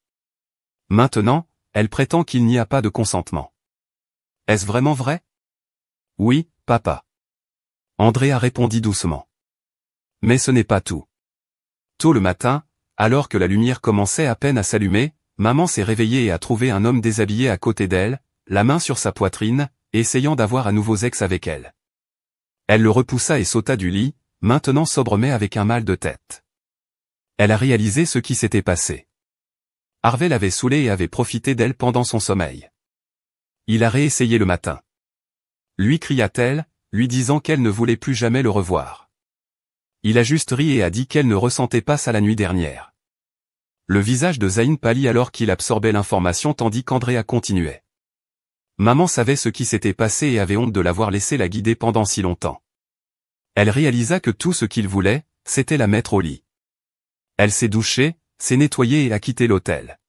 Maintenant, elle prétend qu'il n'y a pas de consentement. Est-ce vraiment vrai? Oui, papa. Andrea répondit doucement. Mais ce n'est pas tout. Tôt le matin, alors que la lumière commençait à peine à s'allumer, maman s'est réveillée et a trouvé un homme déshabillé à côté d'elle, la main sur sa poitrine, essayant d'avoir un nouveau ex avec elle. Elle le repoussa et sauta du lit, maintenant sobre mais avec un mal de tête. Elle a réalisé ce qui s'était passé. Harvey l'avait saoulée et avait profité d'elle pendant son sommeil. Il a réessayé le matin. Lui cria-t-elle, lui disant qu'elle ne voulait plus jamais le revoir. Il a juste ri et a dit qu'elle ne ressentait pas ça la nuit dernière. Le visage de Zayn pâlit alors qu'il absorbait l'information tandis qu'Andrea continuait. Maman savait ce qui s'était passé et avait honte de l'avoir laissé la guider pendant si longtemps. Elle réalisa que tout ce qu'il voulait, c'était la mettre au lit. Elle s'est douchée, s'est nettoyée et a quitté l'hôtel.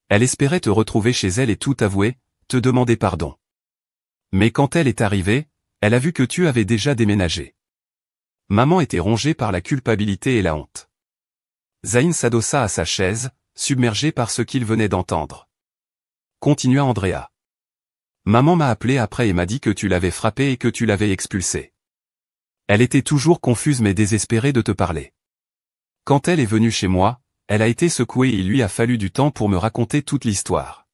Elle espérait te retrouver chez elle et tout avouer, te demander pardon. Mais quand elle est arrivée, elle a vu que tu avais déjà déménagé. Maman était rongée par la culpabilité et la honte. Zayn s'adossa à sa chaise, submergé par ce qu'il venait d'entendre. Continua Andrea. Maman m'a appelé après et m'a dit que tu l'avais frappé et que tu l'avais expulsé. Elle était toujours confuse mais désespérée de te parler. Quand elle est venue chez moi, elle a été secouée et il lui a fallu du temps pour me raconter toute l'histoire.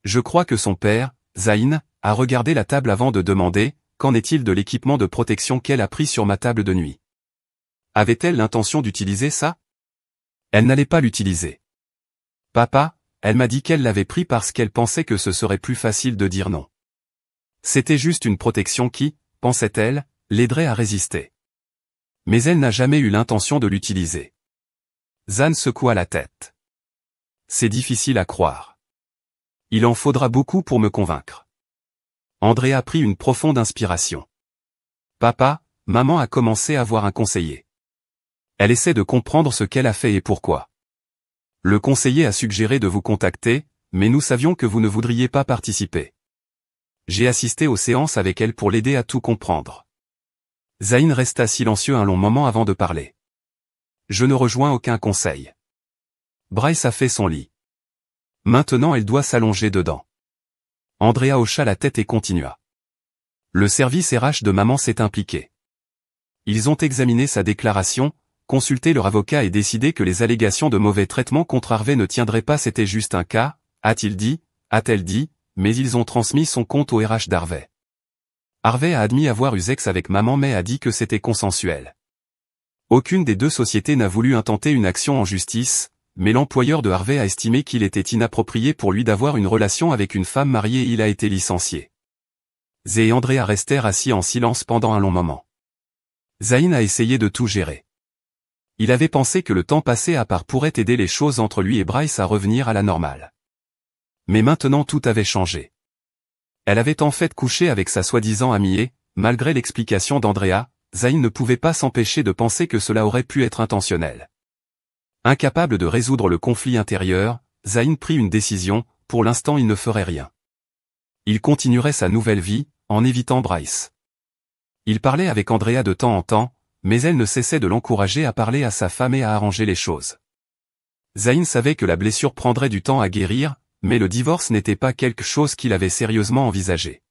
Je crois que son père, Zayn, a regardé la table avant de demander, qu'en est-il de l'équipement de protection qu'elle a pris sur ma table de nuit? Avait-elle l'intention d'utiliser ça? Elle n'allait pas l'utiliser. Papa, elle m'a dit qu'elle l'avait pris parce qu'elle pensait que ce serait plus facile de dire non. C'était juste une protection qui, pensait-elle, l'aiderait à résister. Mais elle n'a jamais eu l'intention de l'utiliser. Zayn secoua la tête. C'est difficile à croire. Il en faudra beaucoup pour me convaincre. Andrea prit une profonde inspiration. Papa, maman a commencé à voir un conseiller. Elle essaie de comprendre ce qu'elle a fait et pourquoi. Le conseiller a suggéré de vous contacter, mais nous savions que vous ne voudriez pas participer. J'ai assisté aux séances avec elle pour l'aider à tout comprendre. Zayn resta silencieux un long moment avant de parler. Je ne rejoins aucun conseil. Bryce a fait son lit. Maintenant elle doit s'allonger dedans. Andrea hocha la tête et continua. Le service RH de maman s'est impliqué. Ils ont examiné sa déclaration, consulté leur avocat et décidé que les allégations de mauvais traitement contre Harvey ne tiendraient pas. C'était juste un cas, a-t-il dit, a-t-elle dit, mais ils ont transmis son compte au RH d'Harvey. Harvey a admis avoir eu sexe avec maman mais a dit que c'était consensuel. Aucune des deux sociétés n'a voulu intenter une action en justice, mais l'employeur de Harvey a estimé qu'il était inapproprié pour lui d'avoir une relation avec une femme mariée et il a été licencié. Zé et Andrea restèrent assis en silence pendant un long moment. Zayn a essayé de tout gérer. Il avait pensé que le temps passé à part pourrait aider les choses entre lui et Bryce à revenir à la normale. Mais maintenant tout avait changé. Elle avait en fait couché avec sa soi-disant amie et, malgré l'explication d'Andrea, Zayn ne pouvait pas s'empêcher de penser que cela aurait pu être intentionnel. Incapable de résoudre le conflit intérieur, Zayn prit une décision, pour l'instant il ne ferait rien. Il continuerait sa nouvelle vie, en évitant Bryce. Il parlait avec Andrea de temps en temps, mais elle ne cessait de l'encourager à parler à sa femme et à arranger les choses. Zayn savait que la blessure prendrait du temps à guérir, mais le divorce n'était pas quelque chose qu'il avait sérieusement envisagé.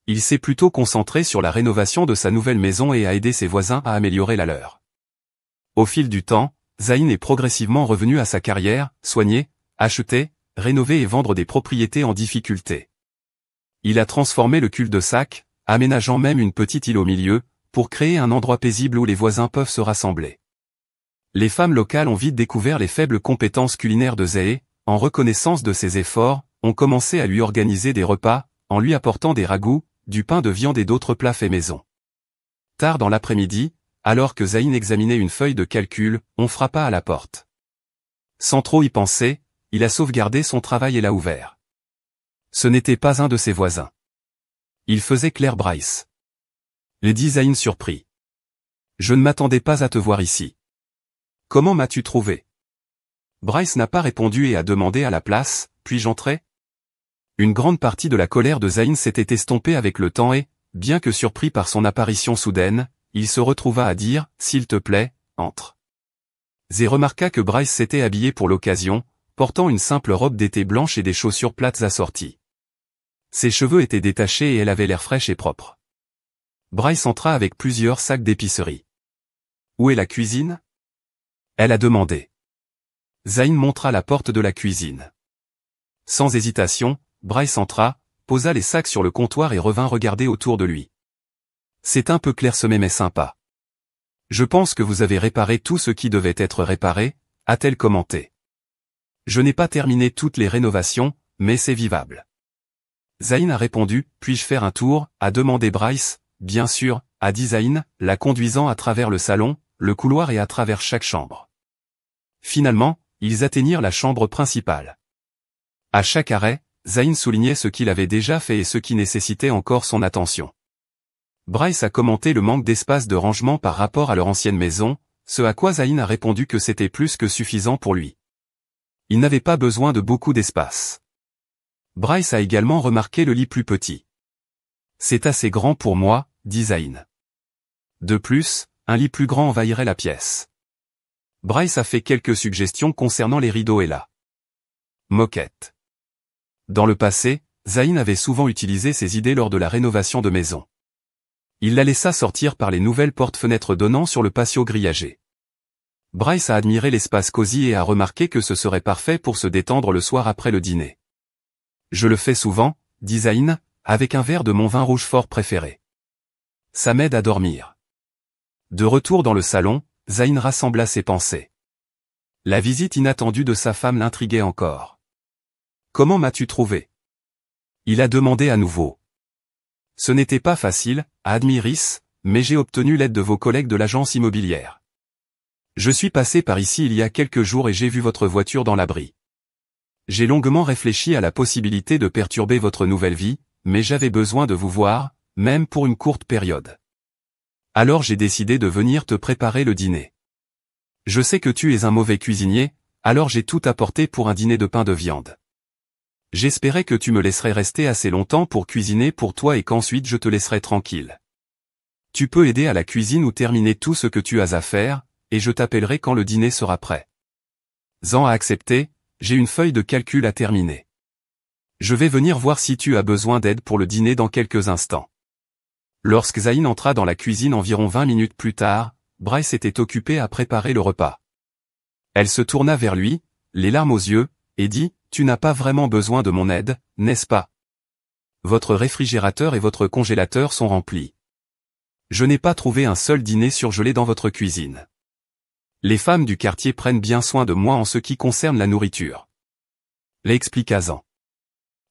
Il s'est plutôt concentré sur la rénovation de sa nouvelle maison et a aidé ses voisins à améliorer la leur. Au fil du temps, Zayn est progressivement revenu à sa carrière, soigner, acheter, rénover et vendre des propriétés en difficulté. Il a transformé le cul-de-sac, aménageant même une petite île au milieu, pour créer un endroit paisible où les voisins peuvent se rassembler. Les femmes locales ont vite découvert les faibles compétences culinaires de Zé, en reconnaissance de ses efforts, ont commencé à lui organiser des repas, en lui apportant des ragoûts, du pain de viande et d'autres plats faits maison. Tard dans l'après-midi, alors que Zayn examinait une feuille de calcul, on frappa à la porte. Sans trop y penser, il a sauvegardé son travail et l'a ouvert. Ce n'était pas un de ses voisins. Il faisait Claire Bryce. Les dit Zayn surpris. Je ne m'attendais pas à te voir ici. Comment m'as-tu trouvé? Bryce n'a pas répondu et a demandé à la place, puis-je entrer? Une grande partie de la colère de Zayn s'était estompée avec le temps et, bien que surpris par son apparition soudaine, il se retrouva à dire, s'il te plaît, entre. Zé remarqua que Bryce s'était habillé pour l'occasion, portant une simple robe d'été blanche et des chaussures plates assorties. Ses cheveux étaient détachés et elle avait l'air fraîche et propre. Bryce entra avec plusieurs sacs d'épicerie. Où est la cuisine? Elle a demandé. Zayn montra la porte de la cuisine. Sans hésitation, Bryce entra, posa les sacs sur le comptoir et revint regarder autour de lui. C'est un peu clairsemé mais sympa. Je pense que vous avez réparé tout ce qui devait être réparé, a-t-elle commenté. Je n'ai pas terminé toutes les rénovations, mais c'est vivable. Zayn a répondu, puis-je faire un tour, a demandé Bryce, bien sûr, a dit Zayn, la conduisant à travers le salon, le couloir et à travers chaque chambre. Finalement, ils atteignirent la chambre principale. À chaque arrêt, Zayn soulignait ce qu'il avait déjà fait et ce qui nécessitait encore son attention. Bryce a commenté le manque d'espace de rangement par rapport à leur ancienne maison, ce à quoi Zayn a répondu que c'était plus que suffisant pour lui. Il n'avait pas besoin de beaucoup d'espace. Bryce a également remarqué le lit plus petit. C'est assez grand pour moi, dit Zayn. De plus, un lit plus grand envahirait la pièce. Bryce a fait quelques suggestions concernant les rideaux et la moquette. Dans le passé, Zayn avait souvent utilisé ces idées lors de la rénovation de maison. Il la laissa sortir par les nouvelles portes-fenêtres donnant sur le patio grillagé. Bryce a admiré l'espace cosy et a remarqué que ce serait parfait pour se détendre le soir après le dîner. Je le fais souvent, dit Zayn, avec un verre de mon vin rouge fort préféré. Ça m'aide à dormir. De retour dans le salon, Zayn rassembla ses pensées. La visite inattendue de sa femme l'intriguait encore. Comment m'as-tu trouvé? Il a demandé à nouveau. Ce n'était pas facile, a admis Rhys, mais j'ai obtenu l'aide de vos collègues de l'agence immobilière. Je suis passé par ici il y a quelques jours et j'ai vu votre voiture dans l'abri. J'ai longuement réfléchi à la possibilité de perturber votre nouvelle vie, mais j'avais besoin de vous voir, même pour une courte période. Alors j'ai décidé de venir te préparer le dîner. Je sais que tu es un mauvais cuisinier, alors j'ai tout apporté pour un dîner de pain de viande. J'espérais que tu me laisserais rester assez longtemps pour cuisiner pour toi et qu'ensuite je te laisserai tranquille. Tu peux aider à la cuisine ou terminer tout ce que tu as à faire, et je t'appellerai quand le dîner sera prêt. Zan a accepté, j'ai une feuille de calcul à terminer. Je vais venir voir si tu as besoin d'aide pour le dîner dans quelques instants. Lorsque Zayn entra dans la cuisine environ 20 minutes plus tard, Bryce était occupé à préparer le repas. Elle se tourna vers lui, les larmes aux yeux, et dit, « Tu n'as pas vraiment besoin de mon aide, n'est-ce pas? Votre réfrigérateur et votre congélateur sont remplis. Je n'ai pas trouvé un seul dîner surgelé dans votre cuisine. Les femmes du quartier prennent bien soin de moi en ce qui concerne la nourriture. » L'expliqua-en.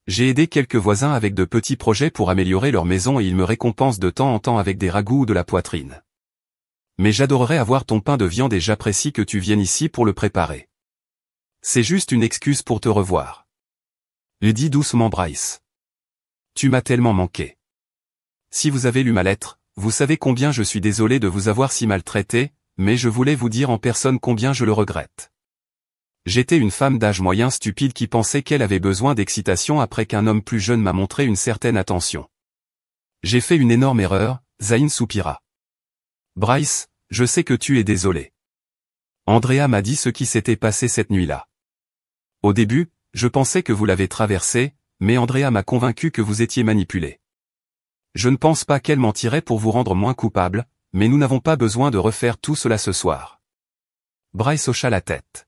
J'ai aidé quelques voisins avec de petits projets pour améliorer leur maison et ils me récompensent de temps en temps avec des ragoûts ou de la poitrine. Mais j'adorerais avoir ton pain de viande et j'apprécie que tu viennes ici pour le préparer. C'est juste une excuse pour te revoir. Lui dit doucement Bryce. Tu m'as tellement manqué. Si vous avez lu ma lettre, vous savez combien je suis désolé de vous avoir si maltraité, mais je voulais vous dire en personne combien je le regrette. J'étais une femme d'âge moyen stupide qui pensait qu'elle avait besoin d'excitation après qu'un homme plus jeune m'a montré une certaine attention. J'ai fait une énorme erreur, Zayn soupira. Bryce, je sais que tu es désolé. Andrea m'a dit ce qui s'était passé cette nuit-là. Au début, je pensais que vous l'avez traversé, mais Andrea m'a convaincu que vous étiez manipulé. Je ne pense pas qu'elle mentirait pour vous rendre moins coupable, mais nous n'avons pas besoin de refaire tout cela ce soir. Bryce hocha la tête.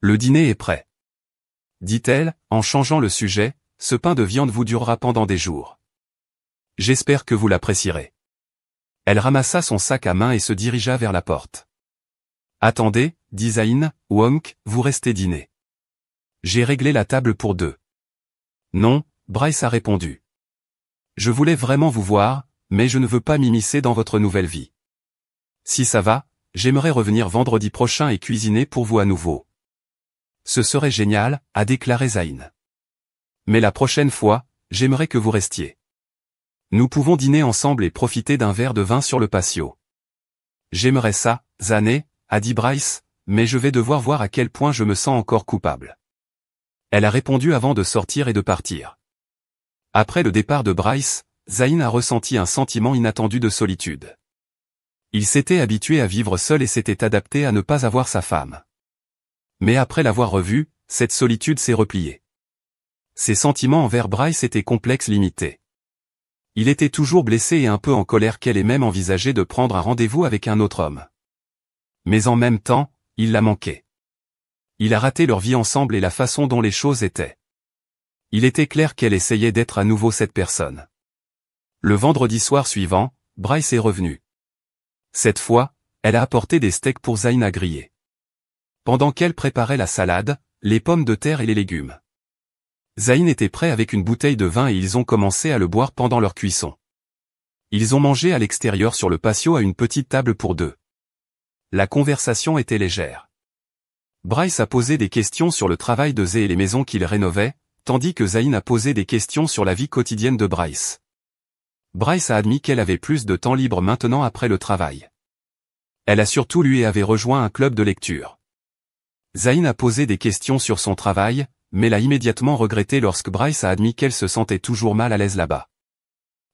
Le dîner est prêt. Dit-elle, en changeant le sujet, ce pain de viande vous durera pendant des jours. J'espère que vous l'apprécierez. Elle ramassa son sac à main et se dirigea vers la porte. Attendez, dit Zayn, Wonk, vous restez dîner. J'ai réglé la table pour deux. Non, Bryce a répondu. Je voulais vraiment vous voir, mais je ne veux pas m'immiscer dans votre nouvelle vie. Si ça va, j'aimerais revenir vendredi prochain et cuisiner pour vous à nouveau. Ce serait génial, a déclaré Zayn. Mais la prochaine fois, j'aimerais que vous restiez. Nous pouvons dîner ensemble et profiter d'un verre de vin sur le patio. J'aimerais ça, Zané, a dit Bryce, mais je vais devoir voir à quel point je me sens encore coupable. Elle a répondu avant de sortir et de partir. Après le départ de Bryce, Zayn a ressenti un sentiment inattendu de solitude. Il s'était habitué à vivre seul et s'était adapté à ne pas avoir sa femme. Mais après l'avoir revue, cette solitude s'est repliée. Ses sentiments envers Bryce étaient complexes limités. Il était toujours blessé et un peu en colère qu'elle ait même envisagé de prendre un rendez-vous avec un autre homme. Mais en même temps, il la manquait. Il a raté leur vie ensemble et la façon dont les choses étaient. Il était clair qu'elle essayait d'être à nouveau cette personne. Le vendredi soir suivant, Bryce est revenu. Cette fois, elle a apporté des steaks pour Zayn à griller. Pendant qu'elle préparait la salade, les pommes de terre et les légumes. Zayn était prêt avec une bouteille de vin et ils ont commencé à le boire pendant leur cuisson. Ils ont mangé à l'extérieur sur le patio à une petite table pour deux. La conversation était légère. Bryce a posé des questions sur le travail de Zé et les maisons qu'il rénovait, tandis que Zayn a posé des questions sur la vie quotidienne de Bryce. Bryce a admis qu'elle avait plus de temps libre maintenant après le travail. Elle a surtout lui et avait rejoint un club de lecture. Zayn a posé des questions sur son travail, mais l'a immédiatement regretté lorsque Bryce a admis qu'elle se sentait toujours mal à l'aise là-bas.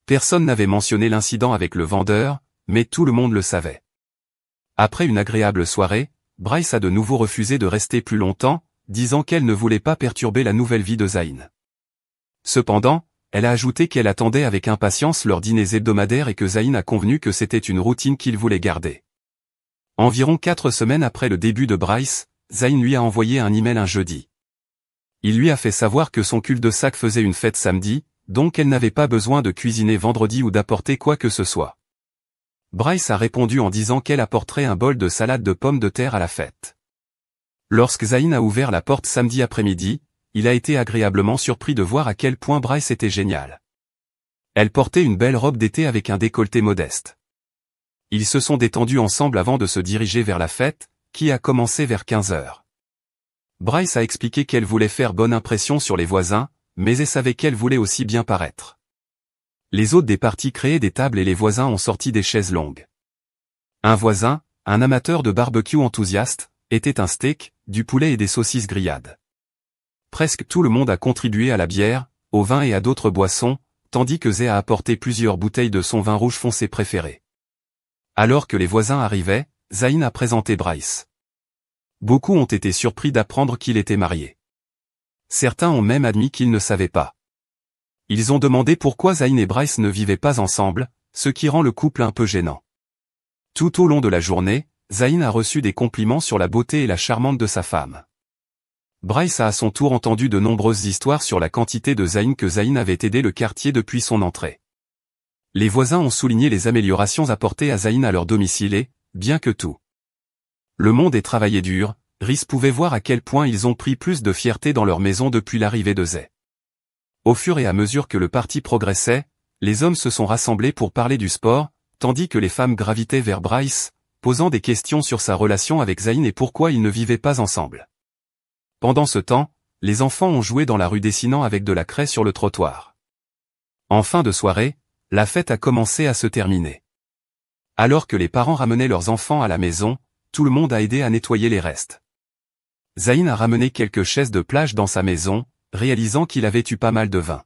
Personne n'avait mentionné l'incident avec le vendeur, mais tout le monde le savait. Après une agréable soirée, Bryce a de nouveau refusé de rester plus longtemps, disant qu'elle ne voulait pas perturber la nouvelle vie de Zayn. Cependant, elle a ajouté qu'elle attendait avec impatience leurs dîners hebdomadaires et que Zayn a convenu que c'était une routine qu'il voulait garder. Environ 4 semaines après le début de Bryce, Zayn lui a envoyé un email un jeudi. Il lui a fait savoir que son cul-de-sac faisait une fête samedi, donc elle n'avait pas besoin de cuisiner vendredi ou d'apporter quoi que ce soit. Bryce a répondu en disant qu'elle apporterait un bol de salade de pommes de terre à la fête. Lorsque Zayn a ouvert la porte samedi après-midi, il a été agréablement surpris de voir à quel point Bryce était génial. Elle portait une belle robe d'été avec un décolleté modeste. Ils se sont détendus ensemble avant de se diriger vers la fête, qui a commencé vers 15 heures. Bryce a expliqué qu'elle voulait faire bonne impression sur les voisins, mais elle savait qu'elle voulait aussi bien paraître. Les hôtes des parties créaient des tables et les voisins ont sorti des chaises longues. Un voisin, un amateur de barbecue enthousiaste, était un steak, du poulet et des saucisses grillades. Presque tout le monde a contribué à la bière, au vin et à d'autres boissons, tandis que Zé a apporté plusieurs bouteilles de son vin rouge foncé préféré. Alors que les voisins arrivaient, Zayn a présenté Bryce. Beaucoup ont été surpris d'apprendre qu'il était marié. Certains ont même admis qu'ils ne savaient pas. Ils ont demandé pourquoi Zayn et Bryce ne vivaient pas ensemble, ce qui rend le couple un peu gênant. Tout au long de la journée, Zayn a reçu des compliments sur la beauté et la charmante de sa femme. Bryce a à son tour entendu de nombreuses histoires sur la quantité de Zayn que Zayn avait aidé le quartier depuis son entrée. Les voisins ont souligné les améliorations apportées à Zayn à leur domicile et, bien que tout le monde ait travaillé dur, Rhys pouvait voir à quel point ils ont pris plus de fierté dans leur maison depuis l'arrivée de Zay. Au fur et à mesure que le parti progressait, les hommes se sont rassemblés pour parler du sport, tandis que les femmes gravitaient vers Bryce, posant des questions sur sa relation avec Zayn et pourquoi ils ne vivaient pas ensemble. Pendant ce temps, les enfants ont joué dans la rue dessinant avec de la craie sur le trottoir. En fin de soirée, la fête a commencé à se terminer. Alors que les parents ramenaient leurs enfants à la maison, tout le monde a aidé à nettoyer les restes. Zayn a ramené quelques chaises de plage dans sa maison, réalisant qu'il avait eu pas mal de vin.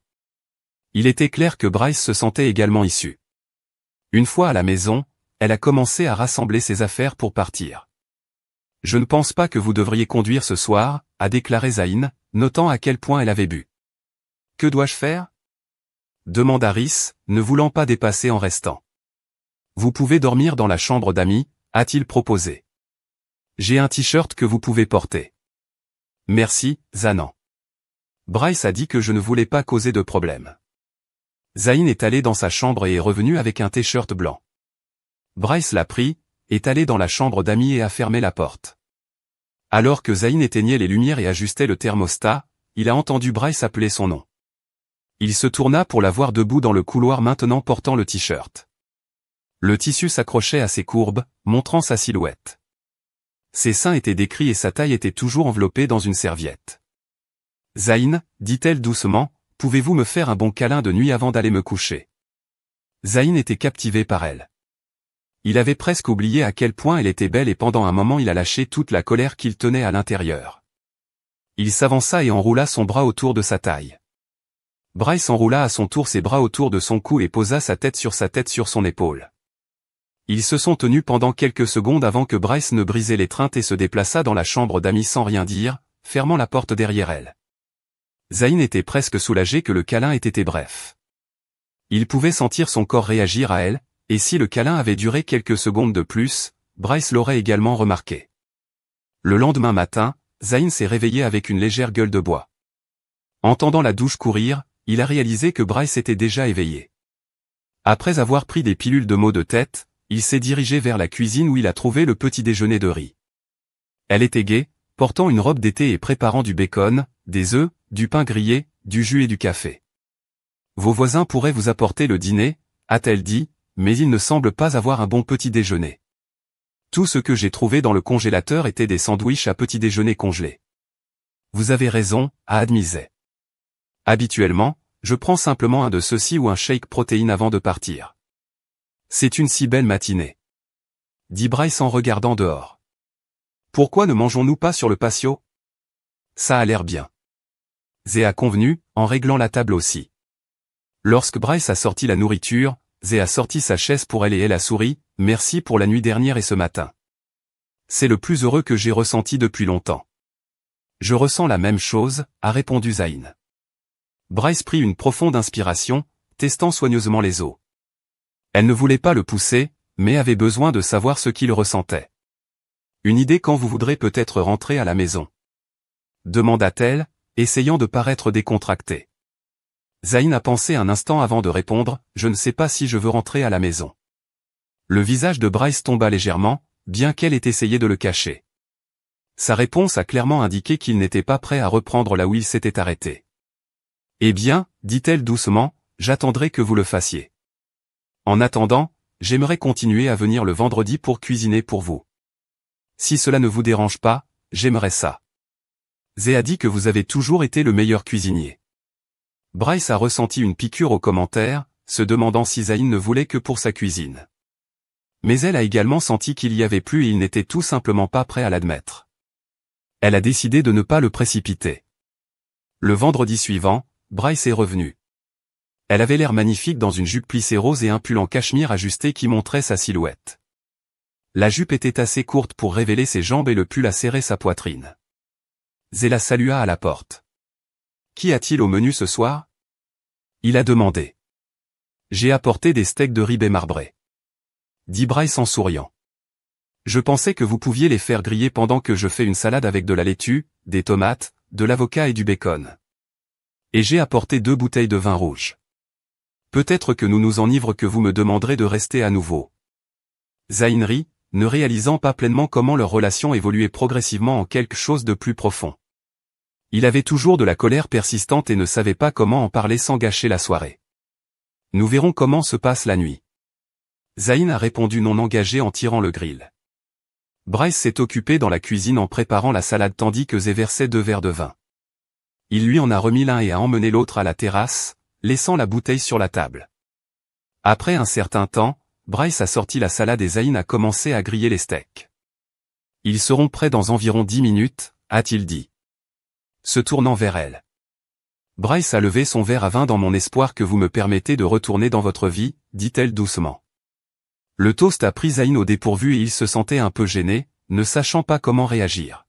Il était clair que Bryce se sentait également issu. Une fois à la maison, elle a commencé à rassembler ses affaires pour partir. « Je ne pense pas que vous devriez conduire ce soir », a déclaré Zayn, notant à quel point elle avait bu. « Que dois-je faire » demanda Rhys, ne voulant pas dépasser en restant. « Vous pouvez dormir dans la chambre d'amis », a-t-il proposé. « J'ai un t-shirt que vous pouvez porter. »« Merci, Zanan. » Bryce a dit que je ne voulais pas causer de problème. Zayn est allé dans sa chambre et est revenu avec un t-shirt blanc. Bryce l'a pris, est allé dans la chambre d'amis et a fermé la porte. Alors que Zayn éteignait les lumières et ajustait le thermostat, il a entendu Bryce appeler son nom. Il se tourna pour la voir debout dans le couloir maintenant portant le t-shirt. Le tissu s'accrochait à ses courbes, montrant sa silhouette. Ses seins étaient décrits et sa taille était toujours enveloppée dans une serviette. « Zayn, dit-elle doucement, pouvez-vous me faire un bon câlin de nuit avant d'aller me coucher ?» Zayn était captivé par elle. Il avait presque oublié à quel point elle était belle et pendant un moment il a lâché toute la colère qu'il tenait à l'intérieur. Il s'avança et enroula son bras autour de sa taille. Bryce enroula à son tour ses bras autour de son cou et posa sa tête sur son épaule. Ils se sont tenus pendant quelques secondes avant que Bryce ne brisait l'étreinte et se déplaça dans la chambre d'amis sans rien dire, fermant la porte derrière elle. Zayn était presque soulagé que le câlin ait été bref. Il pouvait sentir son corps réagir à elle, et si le câlin avait duré quelques secondes de plus, Bryce l'aurait également remarqué. Le lendemain matin, Zayn s'est réveillé avec une légère gueule de bois. Entendant la douche courir, il a réalisé que Bryce était déjà éveillé. Après avoir pris des pilules de maux de tête, il s'est dirigé vers la cuisine où il a trouvé le petit déjeuner de riz. Elle était gaie, portant une robe d'été et préparant du bacon, des œufs, du pain grillé, du jus et du café. « Vos voisins pourraient vous apporter le dîner » a-t-elle dit, mais il ne semble pas avoir un bon petit déjeuner. Tout ce que j'ai trouvé dans le congélateur était des sandwichs à petit déjeuner congelés. Vous avez raison, a admis Zay. Habituellement, je prends simplement un de ceux-ci ou un shake protéine avant de partir. C'est une si belle matinée. Dit Bryce en regardant dehors. Pourquoi ne mangeons-nous pas sur le patio? Ça a l'air bien. Zay a convenu, en réglant la table aussi. Lorsque Bryce a sorti la nourriture, Zay a sorti sa chaise pour elle et elle a souri, merci pour la nuit dernière et ce matin. C'est le plus heureux que j'ai ressenti depuis longtemps. Je ressens la même chose, a répondu Zayn. Bryce prit une profonde inspiration, testant soigneusement les os. Elle ne voulait pas le pousser, mais avait besoin de savoir ce qu'il ressentait. Une idée quand vous voudrez peut-être rentrer à la maison? Demanda-t-elle, essayant de paraître décontractée. Zayn a pensé un instant avant de répondre, je ne sais pas si je veux rentrer à la maison. Le visage de Bryce tomba légèrement, bien qu'elle ait essayé de le cacher. Sa réponse a clairement indiqué qu'il n'était pas prêt à reprendre là où il s'était arrêté. Eh bien, dit-elle doucement, j'attendrai que vous le fassiez. En attendant, j'aimerais continuer à venir le vendredi pour cuisiner pour vous. Si cela ne vous dérange pas, j'aimerais ça. Zay a dit que vous avez toujours été le meilleur cuisinier. Bryce a ressenti une piqûre au commentaire, se demandant si Zayn ne voulait que pour sa cuisine. Mais elle a également senti qu'il y avait plus et il n'était tout simplement pas prêt à l'admettre. Elle a décidé de ne pas le précipiter. Le vendredi suivant, Bryce est revenu. Elle avait l'air magnifique dans une jupe plissée rose et un pull en cachemire ajusté qui montrait sa silhouette. La jupe était assez courte pour révéler ses jambes et le pull a serré sa poitrine. Zay la salua à la porte. Qu'y a-t-il au menu ce soir? Il a demandé. J'ai apporté des steaks de ribeye marbrés, dit Bryce en souriant. Je pensais que vous pouviez les faire griller pendant que je fais une salade avec de la laitue, des tomates, de l'avocat et du bacon. Et j'ai apporté 2 bouteilles de vin rouge. Peut-être que nous nous enivrons que vous me demanderez de rester à nouveau. Zayn rit, ne réalisant pas pleinement comment leur relation évoluait progressivement en quelque chose de plus profond. Il avait toujours de la colère persistante et ne savait pas comment en parler sans gâcher la soirée. Nous verrons comment se passe la nuit. Zayn a répondu non engagé en tirant le grill. Bryce s'est occupé dans la cuisine en préparant la salade tandis que Zay versait 2 verres de vin. Il lui en a remis l'un et a emmené l'autre à la terrasse, laissant la bouteille sur la table. Après un certain temps, Bryce a sorti la salade et Zayn a commencé à griller les steaks. Ils seront prêts dans environ 10 minutes, a-t-il dit, se tournant vers elle. Bryce a levé son verre à vin dans mon espoir que vous me permettez de retourner dans votre vie, dit-elle doucement. Le toast a pris Zayn au dépourvu et il se sentait un peu gêné, ne sachant pas comment réagir.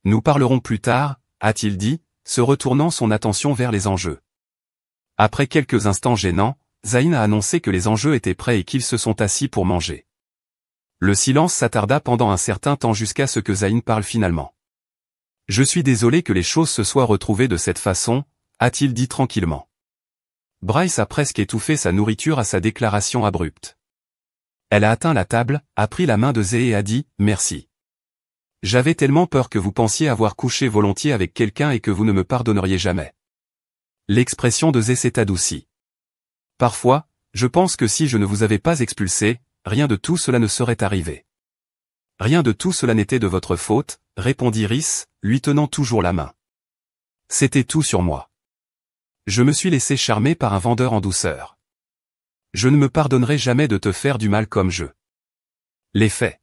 Nous parlerons plus tard, a-t-il dit, se retournant son attention vers les enjeux. Après quelques instants gênants, Zayn a annoncé que les enjeux étaient prêts et qu'ils se sont assis pour manger. Le silence s'attarda pendant un certain temps jusqu'à ce que Zayn parle finalement. Je suis désolé que les choses se soient retrouvées de cette façon, a-t-il dit tranquillement. Bryce a presque étouffé sa nourriture à sa déclaration abrupte. Elle a atteint la table, a pris la main de Zay et a dit « Merci. J'avais tellement peur que vous pensiez avoir couché volontiers avec quelqu'un et que vous ne me pardonneriez jamais. » L'expression de Zay s'est adoucie. Parfois, je pense que si je ne vous avais pas expulsé, rien de tout cela ne serait arrivé. Rien de tout cela n'était de votre faute, répondit Rhys, lui tenant toujours la main. C'était tout sur moi. Je me suis laissé charmer par un vendeur en douceur. Je ne me pardonnerai jamais de te faire du mal comme je l'ai fait.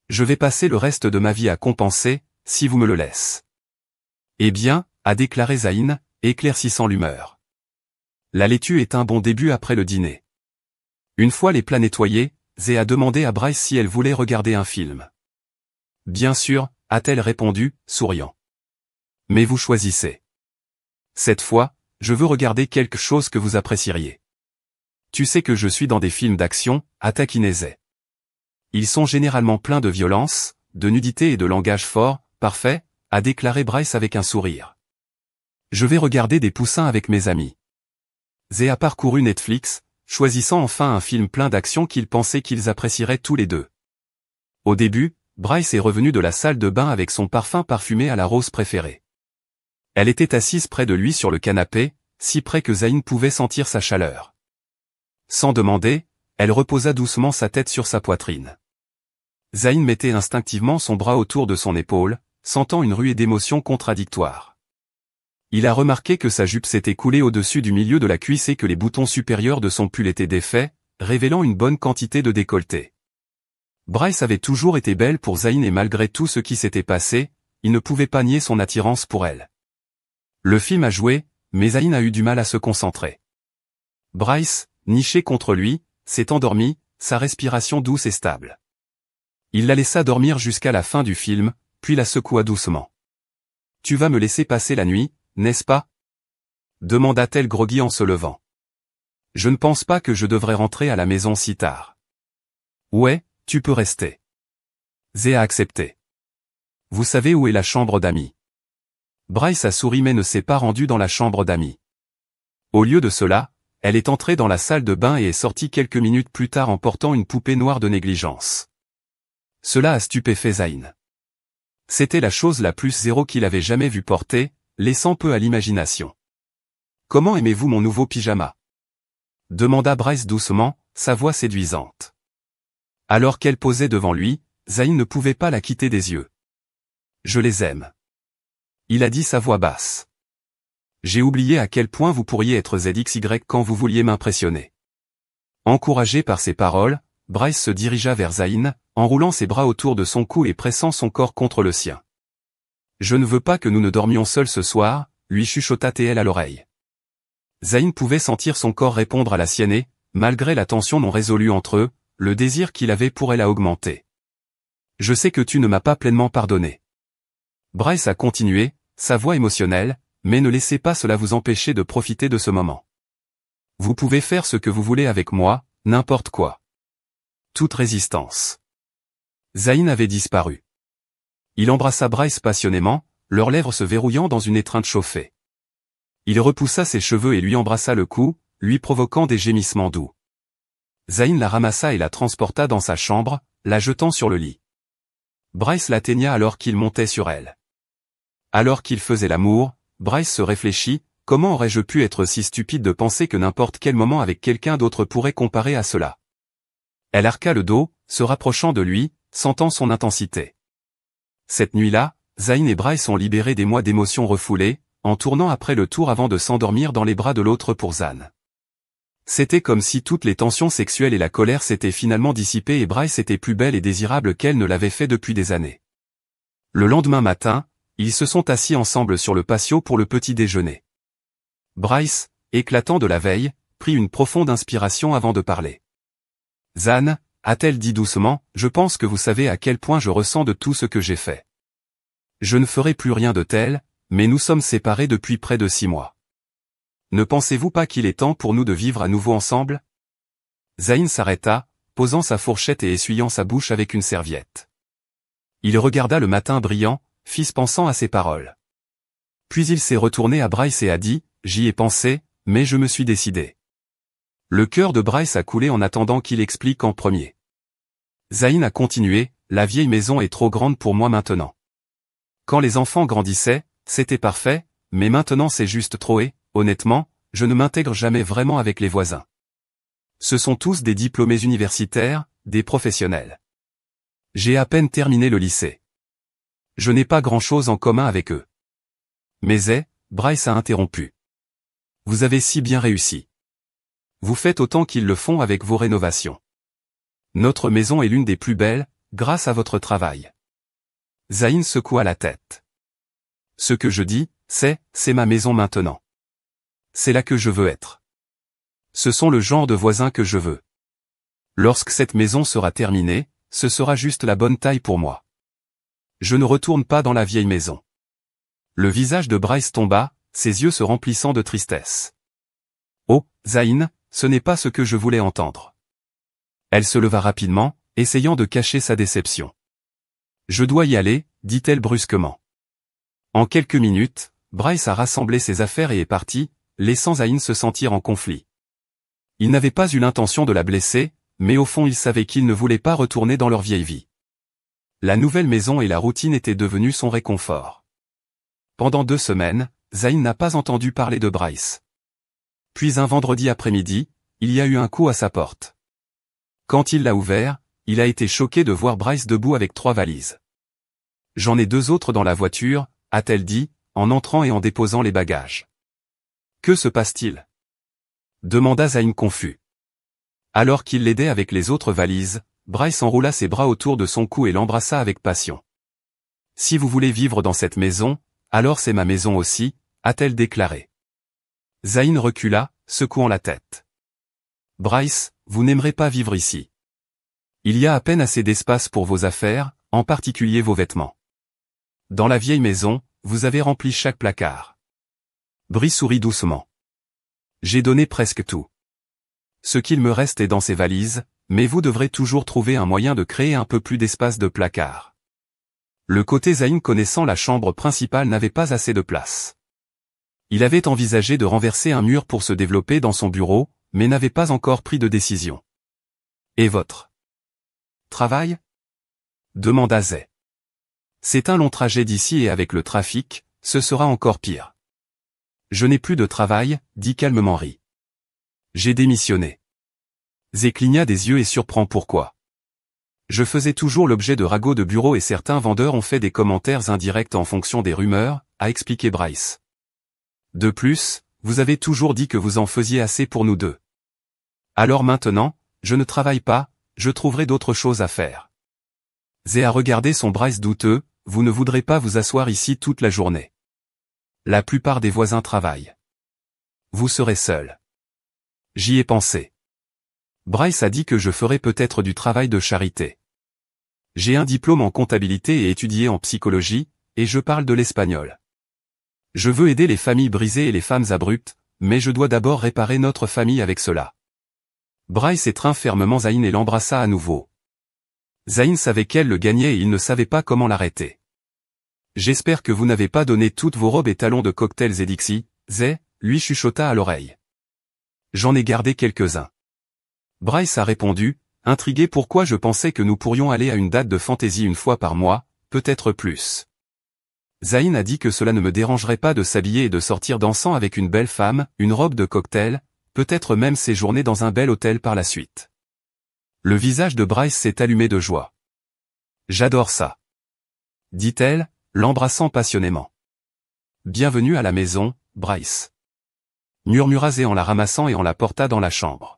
Je vais passer le reste de ma vie à compenser, si vous me le laissez. Eh bien, a déclaré Zayn, éclaircissant l'humeur. La laitue est un bon début après le dîner. Une fois les plats nettoyés, Zay a demandé à Bryce si elle voulait regarder un film. Bien sûr, a-t-elle répondu, souriant. Mais vous choisissez. Cette fois, je veux regarder quelque chose que vous apprécieriez. Tu sais que je suis dans des films d'action, a taquiné Zay. Ils sont généralement pleins de violence, de nudité et de langage fort, parfait, a déclaré Bryce avec un sourire. Je vais regarder des poussins avec mes amis. Zay a parcouru Netflix, choisissant enfin un film plein d'action qu'il pensait qu'ils apprécieraient tous les deux. Au début, Bryce est revenu de la salle de bain avec son parfum parfumé à la rose préférée. Elle était assise près de lui sur le canapé, si près que Zayn pouvait sentir sa chaleur. Sans demander, elle reposa doucement sa tête sur sa poitrine. Zayn mettait instinctivement son bras autour de son épaule, sentant une ruée d'émotions contradictoires. Il a remarqué que sa jupe s'était coulée au-dessus du milieu de la cuisse et que les boutons supérieurs de son pull étaient défaits, révélant une bonne quantité de décolleté. Bryce avait toujours été belle pour Zayn et malgré tout ce qui s'était passé, il ne pouvait pas nier son attirance pour elle. Le film a joué, mais Zayn a eu du mal à se concentrer. Bryce, niché contre lui, s'est endormi, sa respiration douce et stable. Il la laissa dormir jusqu'à la fin du film, puis la secoua doucement. « Tu vas me laisser passer la nuit, n'est-ce pas ?» demanda-t-elle groggy en se levant. « Je ne pense pas que je devrais rentrer à la maison si tard. »« Ouais, tu peux rester. » Zay a accepté. « Vous savez où est la chambre d'amis ?» Bryce a souri mais ne s'est pas rendu dans la chambre d'amis. Au lieu de cela, elle est entrée dans la salle de bain et est sortie quelques minutes plus tard en portant une poupée noire de négligence. Cela a stupéfait Zayn. C'était la chose la plus zéro qu'il avait jamais vue porter, laissant peu à l'imagination. « Comment aimez-vous mon nouveau pyjama ?» demanda Bryce doucement, sa voix séduisante. Alors qu'elle posait devant lui, Zayn ne pouvait pas la quitter des yeux. « Je les aime. » Il a dit sa voix basse. J'ai oublié à quel point vous pourriez être ZXY quand vous vouliez m'impressionner. Encouragé par ces paroles, Bryce se dirigea vers Zayn, enroulant ses bras autour de son cou et pressant son corps contre le sien. Je ne veux pas que nous ne dormions seuls ce soir, lui chuchota-t-elle à l'oreille. Zayn pouvait sentir son corps répondre à la sienne et, malgré la tension non résolue entre eux, le désir qu'il avait pour elle a augmenté. Je sais que tu ne m'as pas pleinement pardonné. Bryce a continué, sa voix émotionnelle, mais ne laissez pas cela vous empêcher de profiter de ce moment. Vous pouvez faire ce que vous voulez avec moi, n'importe quoi. Toute résistance. Zayn avait disparu. Il embrassa Bryce passionnément, leurs lèvres se verrouillant dans une étreinte chauffée. Il repoussa ses cheveux et lui embrassa le cou, lui provoquant des gémissements doux. Zayn la ramassa et la transporta dans sa chambre, la jetant sur le lit. Bryce l'atteigna alors qu'il montait sur elle. Alors qu'il faisait l'amour, Bryce se réfléchit, comment aurais-je pu être si stupide de penser que n'importe quel moment avec quelqu'un d'autre pourrait comparer à cela. Elle arqua le dos, se rapprochant de lui, sentant son intensité. Cette nuit-là, Zayn et Bryce ont libéré des mois d'émotions refoulées, en tournant après le tour avant de s'endormir dans les bras de l'autre pour Zan. C'était comme si toutes les tensions sexuelles et la colère s'étaient finalement dissipées et Bryce était plus belle et désirable qu'elle ne l'avait fait depuis des années. Le lendemain matin, ils se sont assis ensemble sur le patio pour le petit déjeuner. Bryce, éclatant de la veille, prit une profonde inspiration avant de parler. « Zan, a-t-elle dit doucement, je pense que vous savez à quel point je ressens de tout ce que j'ai fait. Je ne ferai plus rien de tel, mais nous sommes séparés depuis près de 6 mois. Ne pensez-vous pas qu'il est temps pour nous de vivre à nouveau ensemble ?» Zayn s'arrêta, posant sa fourchette et essuyant sa bouche avec une serviette. Il regarda le matin brillant, fils pensant à ses paroles. Puis il s'est retourné à Bryce et a dit, « J'y ai pensé, mais je me suis décidé. » Le cœur de Bryce a coulé en attendant qu'il explique en premier. Zayn a continué, « La vieille maison est trop grande pour moi maintenant. Quand les enfants grandissaient, c'était parfait, mais maintenant c'est juste trop et, honnêtement, je ne m'intègre jamais vraiment avec les voisins. Ce sont tous des diplômés universitaires, des professionnels. J'ai à peine terminé le lycée. Je n'ai pas grand-chose en commun avec eux. » Mais Bryce a interrompu. « Vous avez si bien réussi. Vous faites autant qu'ils le font avec vos rénovations. Notre maison est l'une des plus belles, grâce à votre travail. » Zayn secoua la tête. « Ce que je dis, c'est ma maison maintenant. C'est là que je veux être. Ce sont le genre de voisins que je veux. Lorsque cette maison sera terminée, ce sera juste la bonne taille pour moi. Je ne retourne pas dans la vieille maison. » Le visage de Bryce tomba, ses yeux se remplissant de tristesse. « Oh, Zayn, ce n'est pas ce que je voulais entendre. » Elle se leva rapidement, essayant de cacher sa déception. « Je dois y aller, » dit-elle brusquement. En quelques minutes, Bryce a rassemblé ses affaires et est parti, laissant Zayn se sentir en conflit. Il n'avait pas eu l'intention de la blesser, mais au fond il savait qu'il ne voulait pas retourner dans leur vieille vie. La nouvelle maison et la routine étaient devenues son réconfort. Pendant 2 semaines, Zayn n'a pas entendu parler de Bryce. Puis un vendredi après-midi, il y a eu un coup à sa porte. Quand il l'a ouvert, il a été choqué de voir Bryce debout avec 3 valises. « J'en ai 2 autres dans la voiture », a-t-elle dit, en entrant et en déposant les bagages. « Que se passe-t-il » demanda Zayn confus. Alors qu'il l'aidait avec les autres valises, Bryce enroula ses bras autour de son cou et l'embrassa avec passion. « Si vous voulez vivre dans cette maison, alors c'est ma maison aussi, a-t-elle déclaré. Zayn recula, secouant la tête. « Bryce, vous n'aimerez pas vivre ici. Il y a à peine assez d'espace pour vos affaires, en particulier vos vêtements. Dans la vieille maison, vous avez rempli chaque placard. » Bryce sourit doucement. « J'ai donné presque tout. Ce qu'il me reste est dans ces valises, mais vous devrez toujours trouver un moyen de créer un peu plus d'espace de placard. » Le côté Zayn connaissant la chambre principale n'avait pas assez de place. Il avait envisagé de renverser un mur pour se développer dans son bureau, mais n'avait pas encore pris de décision. « Et votre travail ?» demanda Zay. « C'est un long trajet d'ici et avec le trafic, ce sera encore pire. »« Je n'ai plus de travail, » dit calmement Ri. « J'ai démissionné. » Zay cligna des yeux et surprend pourquoi. « Je faisais toujours l'objet de ragots de bureau et certains vendeurs ont fait des commentaires indirects en fonction des rumeurs, » a expliqué Bryce. « De plus, vous avez toujours dit que vous en faisiez assez pour nous deux. Alors maintenant, je ne travaille pas, je trouverai d'autres choses à faire. » Zay a regardé son Bryce douteux, « Vous ne voudrez pas vous asseoir ici toute la journée. La plupart des voisins travaillent. Vous serez seul. » J'y ai pensé. Bryce a dit que je ferais peut-être du travail de charité. J'ai un diplôme en comptabilité et étudié en psychologie, et je parle de l'espagnol. Je veux aider les familles brisées et les femmes abruptes, mais je dois d'abord réparer notre famille avec cela. Bryce étreint fermement Zayn et l'embrassa à nouveau. Zayn savait qu'elle le gagnait et il ne savait pas comment l'arrêter. J'espère que vous n'avez pas donné toutes vos robes et talons de cocktails et Dixie, Zay, lui chuchota à l'oreille. J'en ai gardé quelques-uns. Bryce a répondu, intrigué pourquoi je pensais que nous pourrions aller à une date de fantaisie une fois par mois, peut-être plus. Zayn a dit que cela ne me dérangerait pas de s'habiller et de sortir dansant avec une belle femme, une robe de cocktail, peut-être même séjourner dans un bel hôtel par la suite. Le visage de Bryce s'est allumé de joie. J'adore ça, dit-elle, l'embrassant passionnément. Bienvenue à la maison, Bryce, murmura Zay en la ramassant et en la porta dans la chambre.